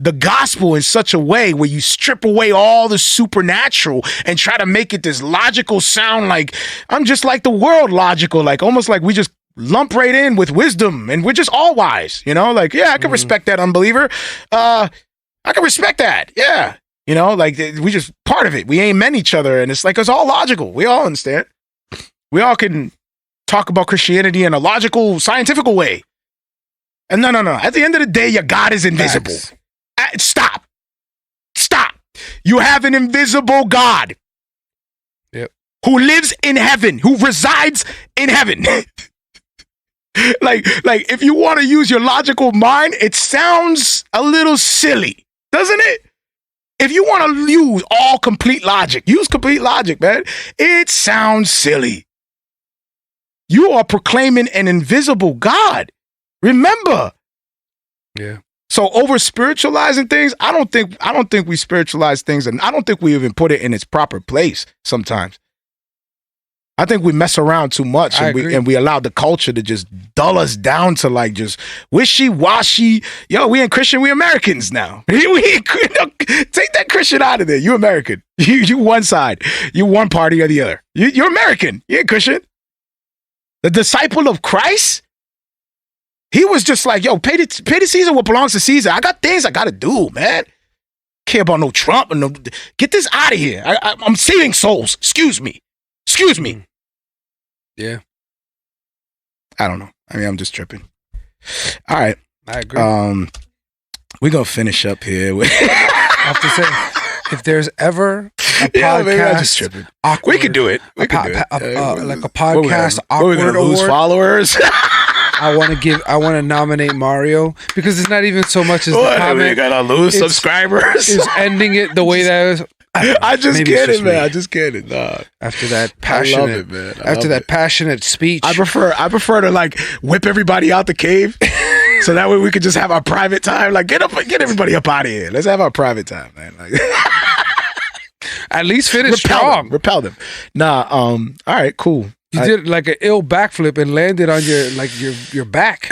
the gospel in such a way where you strip away all the supernatural and try to make it this logical sound like I'm just like the world logical, like almost like we just lump right in with wisdom and we're just all wise, like, yeah, I can respect that, unbeliever. I can respect that. Yeah. Like we just part of it. We amen each other and it's like, it's all logical. We all understand. We all can talk about Christianity in a logical, scientific way. And no. At the end of the day, your God is invisible. Stop. You have an invisible God. Yep. Who lives in heaven, who resides in heaven. like if you want to use your logical mind, it sounds a little silly, doesn't it? If you want to use all complete logic, use complete logic, man. It sounds silly. You are proclaiming an invisible God. Remember. Yeah. So over spiritualizing things, I don't think we spiritualize things, and I don't think we even put it in its proper place sometimes. I think we mess around too much and we allow the culture to just dull us down to like just wishy-washy. Yo, we ain't Christian, we Americans now. Take that Christian out of there. You American. You one side. You one party or the other. You're American. You ain't Christian. The disciple of Christ, he was just like, yo, pay the Caesar what belongs to Caesar. I got things I got to do, man. Care about no Trump and no. Get this out of here. I'm saving souls. Excuse me. Yeah. I don't know. I mean, I'm just tripping. All right. I agree. We're going to finish up here. I have to say, if there's ever a podcast awkward, we can do it. Like a podcast awkward we're gonna lose followers. I want to nominate Marrio because it's not even so much as the comment. We're gonna lose subscribers. Is ending it the way that is. I just get it, man. I just get it. Nah. After that passionate, I love it, man. After that passionate speech, I prefer to like whip everybody out the cave, so that way we could just have our private time. Like get everybody up out of here. Let's have our private time, man. Like, at least finish strong. Repel them. Nah. All right. Cool. You did like an ill backflip and landed on your back.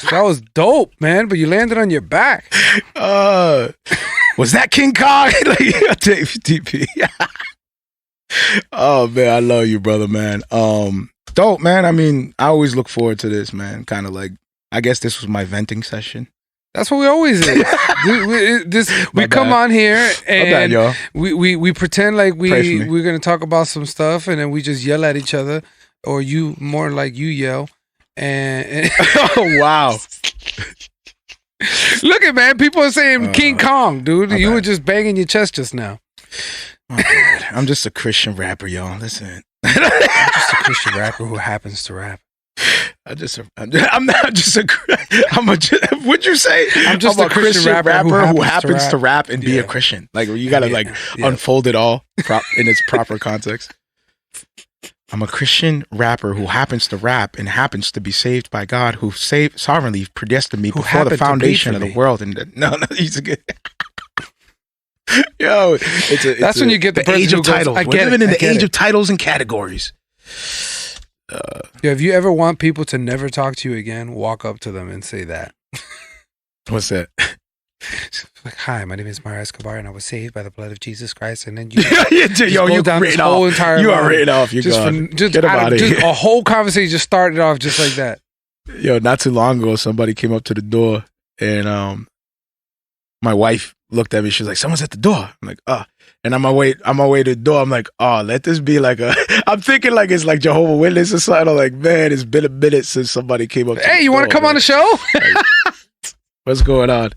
That was dope, man. But you landed on your back. Was that King Kong? TP. Oh man, I love you, brother, man. Dope, man. I mean, I always look forward to this, man. Kind of like, I guess this was my venting session. That's what we always do. We come on here and bad, we pretend like we're gonna talk about some stuff, and then we just yell at each other, or you more like you yell. And oh wow. Look at man, people are saying King Kong, dude. You were just banging your chest just now. I'm just a Christian rapper, y'all. Listen, I'm just a Christian rapper who happens to rap. What'd you say? I'm just a Christian rapper who happens to rap and be a Christian. Like you gotta unfold it all in its proper context. I'm a Christian rapper who happens to rap and happens to be saved by God, who sovereignly predestined me before the foundation of the world. And no, he's a good. Yo, that's when you get the age of titles. We're living in the age of titles and categories. If you ever want people to never talk to you again, walk up to them and say that. What's that? Like, hi, my name is Marrio Escobar, and I was saved by the blood of Jesus Christ. And then you go down this whole entire line. You are written off. You're gone. Get out of here. A whole conversation just started off just like that. Yo, not too long ago, somebody came up to the door, and my wife looked at me. She's like, "Someone's at the door." I'm like, And on my way to the door, I'm like, let this be like I'm thinking like it's like Jehovah's Witness or something. I'm like, man, it's been a minute since somebody came up to Hey, you want to come on the show? Like, what's going on?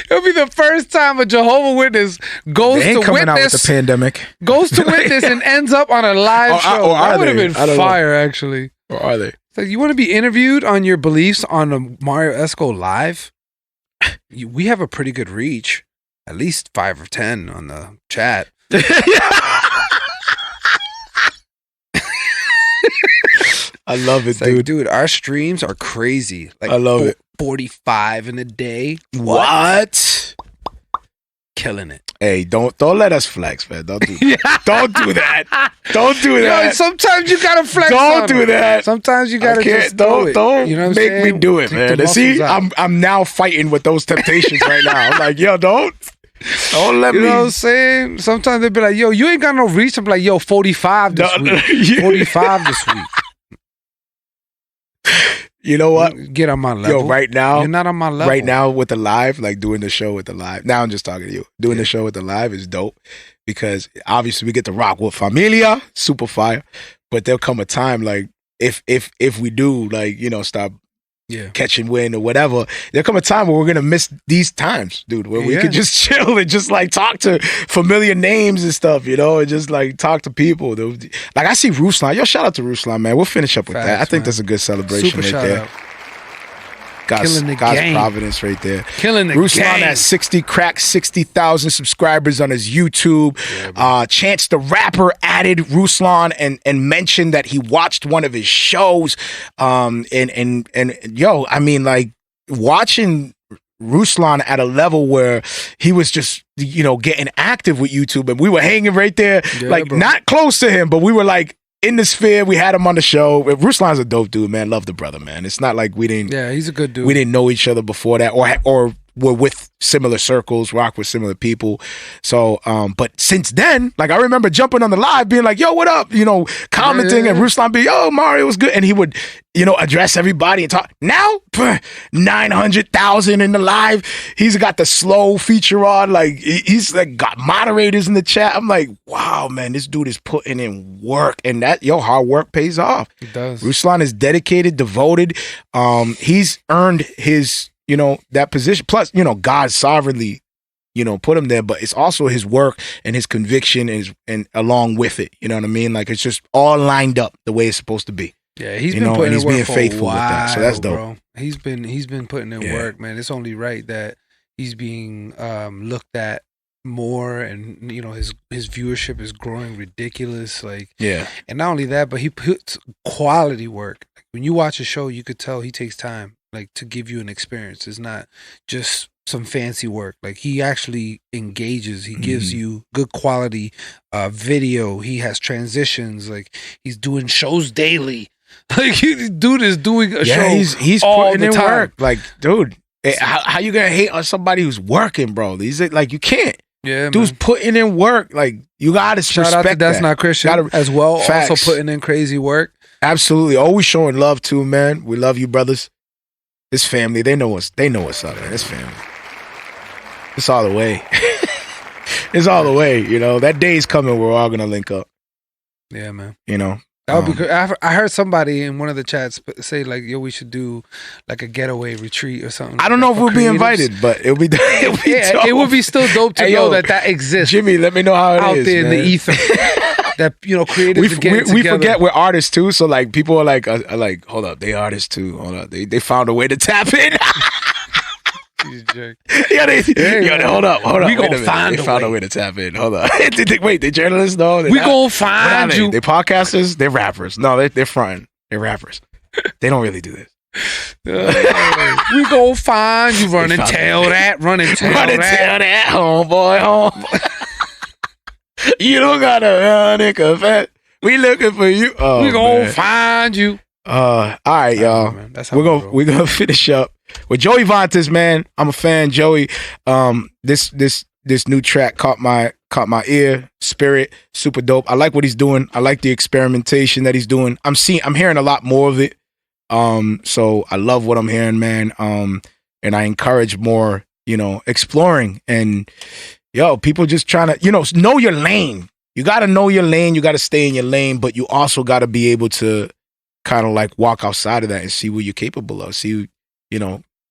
It'll be the first time a Jehovah's Witness goes to coming witness out with the pandemic. Goes to witness and ends up on a live show. That would have been fire, actually. Or are they? So you want to be interviewed on your beliefs on the Marrio Esco live? We have a pretty good reach. At least 5 or 10 on the chat. I love it, dude. Like, dude, our streams are crazy. Like, I love it. 45 in a day. What? Killing it. Hey, don't let us flex, man. Don't do that. Don't do that. Don't do that. Yo, sometimes you gotta flex. Don't do that. Sometimes you gotta just don't you know what make me do it, man. See, I'm now fighting with those temptations right now. I'm like, yo, don't let me. You know what I'm saying? Sometimes they'll be like, yo, you ain't got no reach. I'm like, yo, 45 this week. 45 this week. You know what? Get on my level. Yo, right now. You're not on my level. Right now with the live, like doing the show with the live. Now I'm just talking to you. Doing the show with the live is dope because obviously we get to rock with Familia, super fire. But there'll come a time like if we do like, stop catching wind or whatever, there'll come a time where we're gonna miss these times, dude, where we could just chill and just like talk to familiar names and stuff, and just like talk to people. Like I see Ruslan. Yo, shout out to Ruslan, man. We'll finish up with that. I think that's a good celebration super right there. Out. God's providence right there. Killing the Ruslan game. has 60,000 subscribers on his YouTube. Chance the Rapper added Ruslan and mentioned that he watched one of his shows. And yo, I mean, like watching Ruslan at a level where he was just, getting active with YouTube, and we were hanging right there, not close to him, but we were like in the sphere. We had him on the show. Ruslan's a dope dude, man. Love the brother, man. It's not like we didn't. Yeah, he's a good dude. We didn't know each other before that, or were with similar circles, rock with similar people. So, but since then, like I remember jumping on the live, being like, "Yo, what up?" Commenting, and Ruslan be, "Yo, Marrio was good," and he would, address everybody and talk. Now, 900,000 in the live. He's got the slow feature on. Like he's like got moderators in the chat. I'm like, wow, man, this dude is putting in work, and that hard work pays off. It does. Ruslan is dedicated, devoted. He's earned his. That position. Plus, God sovereignly put him there, but it's also his work and his conviction and along with it. You know what I mean? Like it's just all lined up the way it's supposed to be. Yeah, he's been putting in work being for faithful a while, with that. So that's dope. Bro. He's been putting in work, man. It's only right that he's being looked at more, and his viewership is growing ridiculous. Like, yeah, and not only that, but he puts quality work. Like, when you watch a show, you could tell he takes time, like, to give you an experience. It's not just some fancy work. Like, he actually engages. He gives you good quality video. He has transitions. Like, he's doing shows daily. Like, dude is doing a show. He's all putting the in time. work. Like, dude, how you gonna hate on somebody who's working, bro? Like, you can't. Yeah, dude's putting in work. Like, you gotta shout respect out to That's that. Not Christian as well. Facts. Also putting in crazy work. Absolutely, always showing love too, man. We love you, brothers. This family, they know what's up, man. This family, it's all the way. It's all the way. That day's coming. We're all gonna link up. Yeah, man. That would be good. I heard somebody in one of the chats say, like, yo, we should do like a getaway retreat or something. I don't know if we'll be invited, but it'll be dope. It would be still dope to know that exists. Jimmy, let me know how it out is, there man. in the ether. That creatives we forget we're artists too. So like people are like, hold up, they artists too. Hold up, they found a way to tap in. Hold up. We gonna find they found a way to tap in. Hold up. Wait, they journalists? No, we gonna find you. They podcasters? They're rappers. No, they're fronting. They're rappers. They don't really do this. We gonna find you. Run and tell that, homeboy. You don't gotta run and confess. We looking for you. Oh, we gonna find you. All right, y'all. That's how we're gonna finish up with Joey Vantes, man. I'm a fan, Joey. This new track caught my ear. Spirit, super dope. I like what he's doing. I like the experimentation that he's doing. I'm hearing a lot more of it. So I love what I'm hearing, man. And I encourage more, exploring and people just trying to, know your lane. You got to know your lane. You got to stay in your lane, but you also got to be able to kind of like walk outside of that and see what you're capable of. See,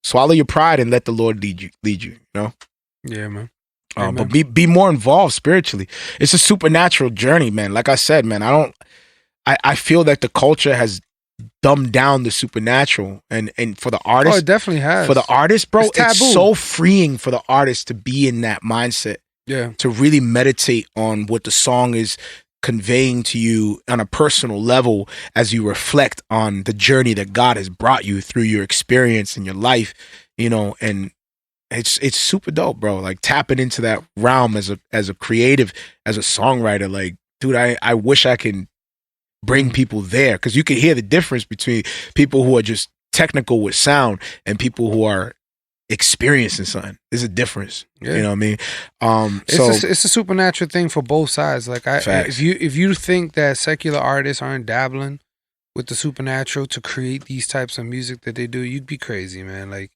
swallow your pride and let the Lord lead you, Yeah, man. But be more involved spiritually. It's a supernatural journey, man. Like I said, man, I feel that the culture has dumbed down the supernatural and for the artist. Oh, it definitely has. For the artist, bro, it's so freeing for the artist to be in that mindset. Yeah. To really meditate on what the song is conveying to you on a personal level as you reflect on the journey that God has brought you through your experience in your life, and it's super dope, bro. Like tapping into that realm as a creative, as a songwriter. Like, dude, I wish I can bring people there, because you can hear the difference between people who are just technical with sound and people who are experiencing something. There's a difference. Yeah. You know what I mean? It's a supernatural thing for both sides. Like if you think that secular artists aren't dabbling with the supernatural to create these types of music that they do, you'd be crazy, man. Like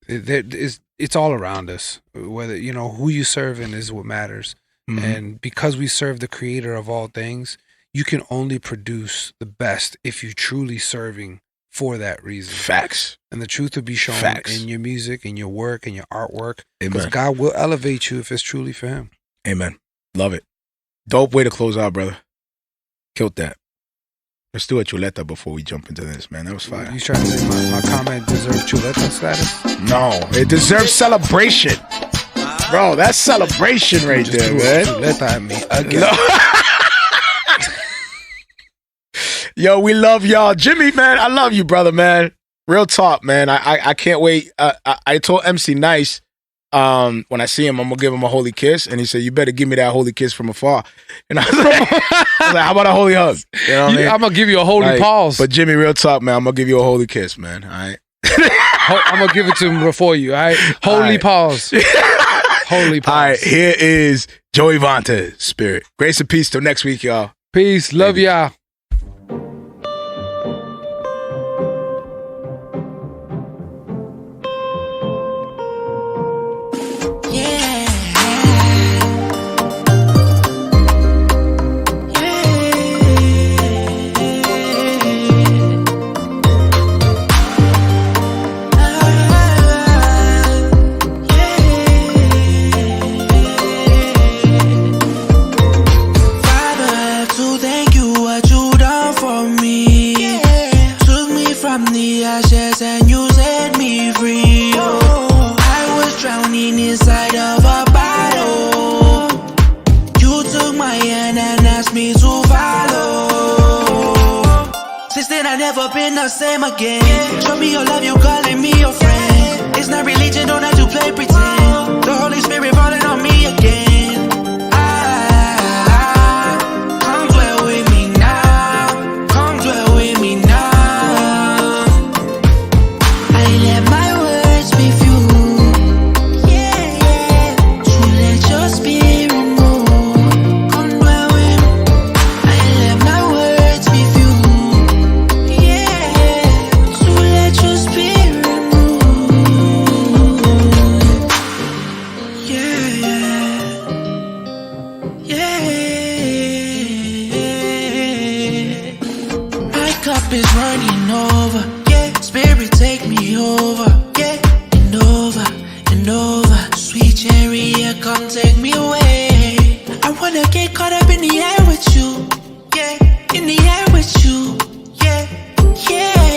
it's all around us. Whether who you serving is what matters. Mm-hmm. And because we serve the creator of all things, you can only produce the best if you're truly serving for that reason. Facts. And the truth will be shown in your music, in your work, in your artwork. Because Amen. God will elevate you if it's truly for him. Amen. Love it. Dope way to close out, brother. Killed that. Let's do a chuleta before we jump into this, man. That was fire. You trying to say my comment deserves chuleta status? No, it deserves celebration. Bro, that's celebration right there, man. Chuleta at me again. No. Yo, we love y'all. Jimmy, man, I love you, brother, man. Real talk, man. I can't wait. I told MC Nice, when I see him, I'm going to give him a holy kiss. And he said, you better give me that holy kiss from afar. And I was like, how about a holy hug? You know what I mean? I'm going to give you a holy pause. But Jimmy, real talk, man, I'm going to give you a holy kiss, man. All right? I'm going to give it to him before you, all right? Holy pause. Holy pause. All right, here is Joey Vantes, Spirit. Grace and peace till next week, y'all. Peace. Love y'all. hand and ask me to follow. Since then I never been the same again. Show me your love, you calling me your friend. It's not religion, don't have to play pretend. The Holy Spirit falling on me again. Come dwell with me now. Come dwell with me now. I let my words be few. Yeah, yeah. To let your spirit move. Come dwell with me. I let my words be few. Yeah, to let your spirit move. Yeah, yeah. My cup is running over. Yeah, spirit take me over. Yeah, and over and over. Sweet chariot, come take me away. I wanna get caught up in the air with you. Yeah, in the air with you. Yeah, yeah.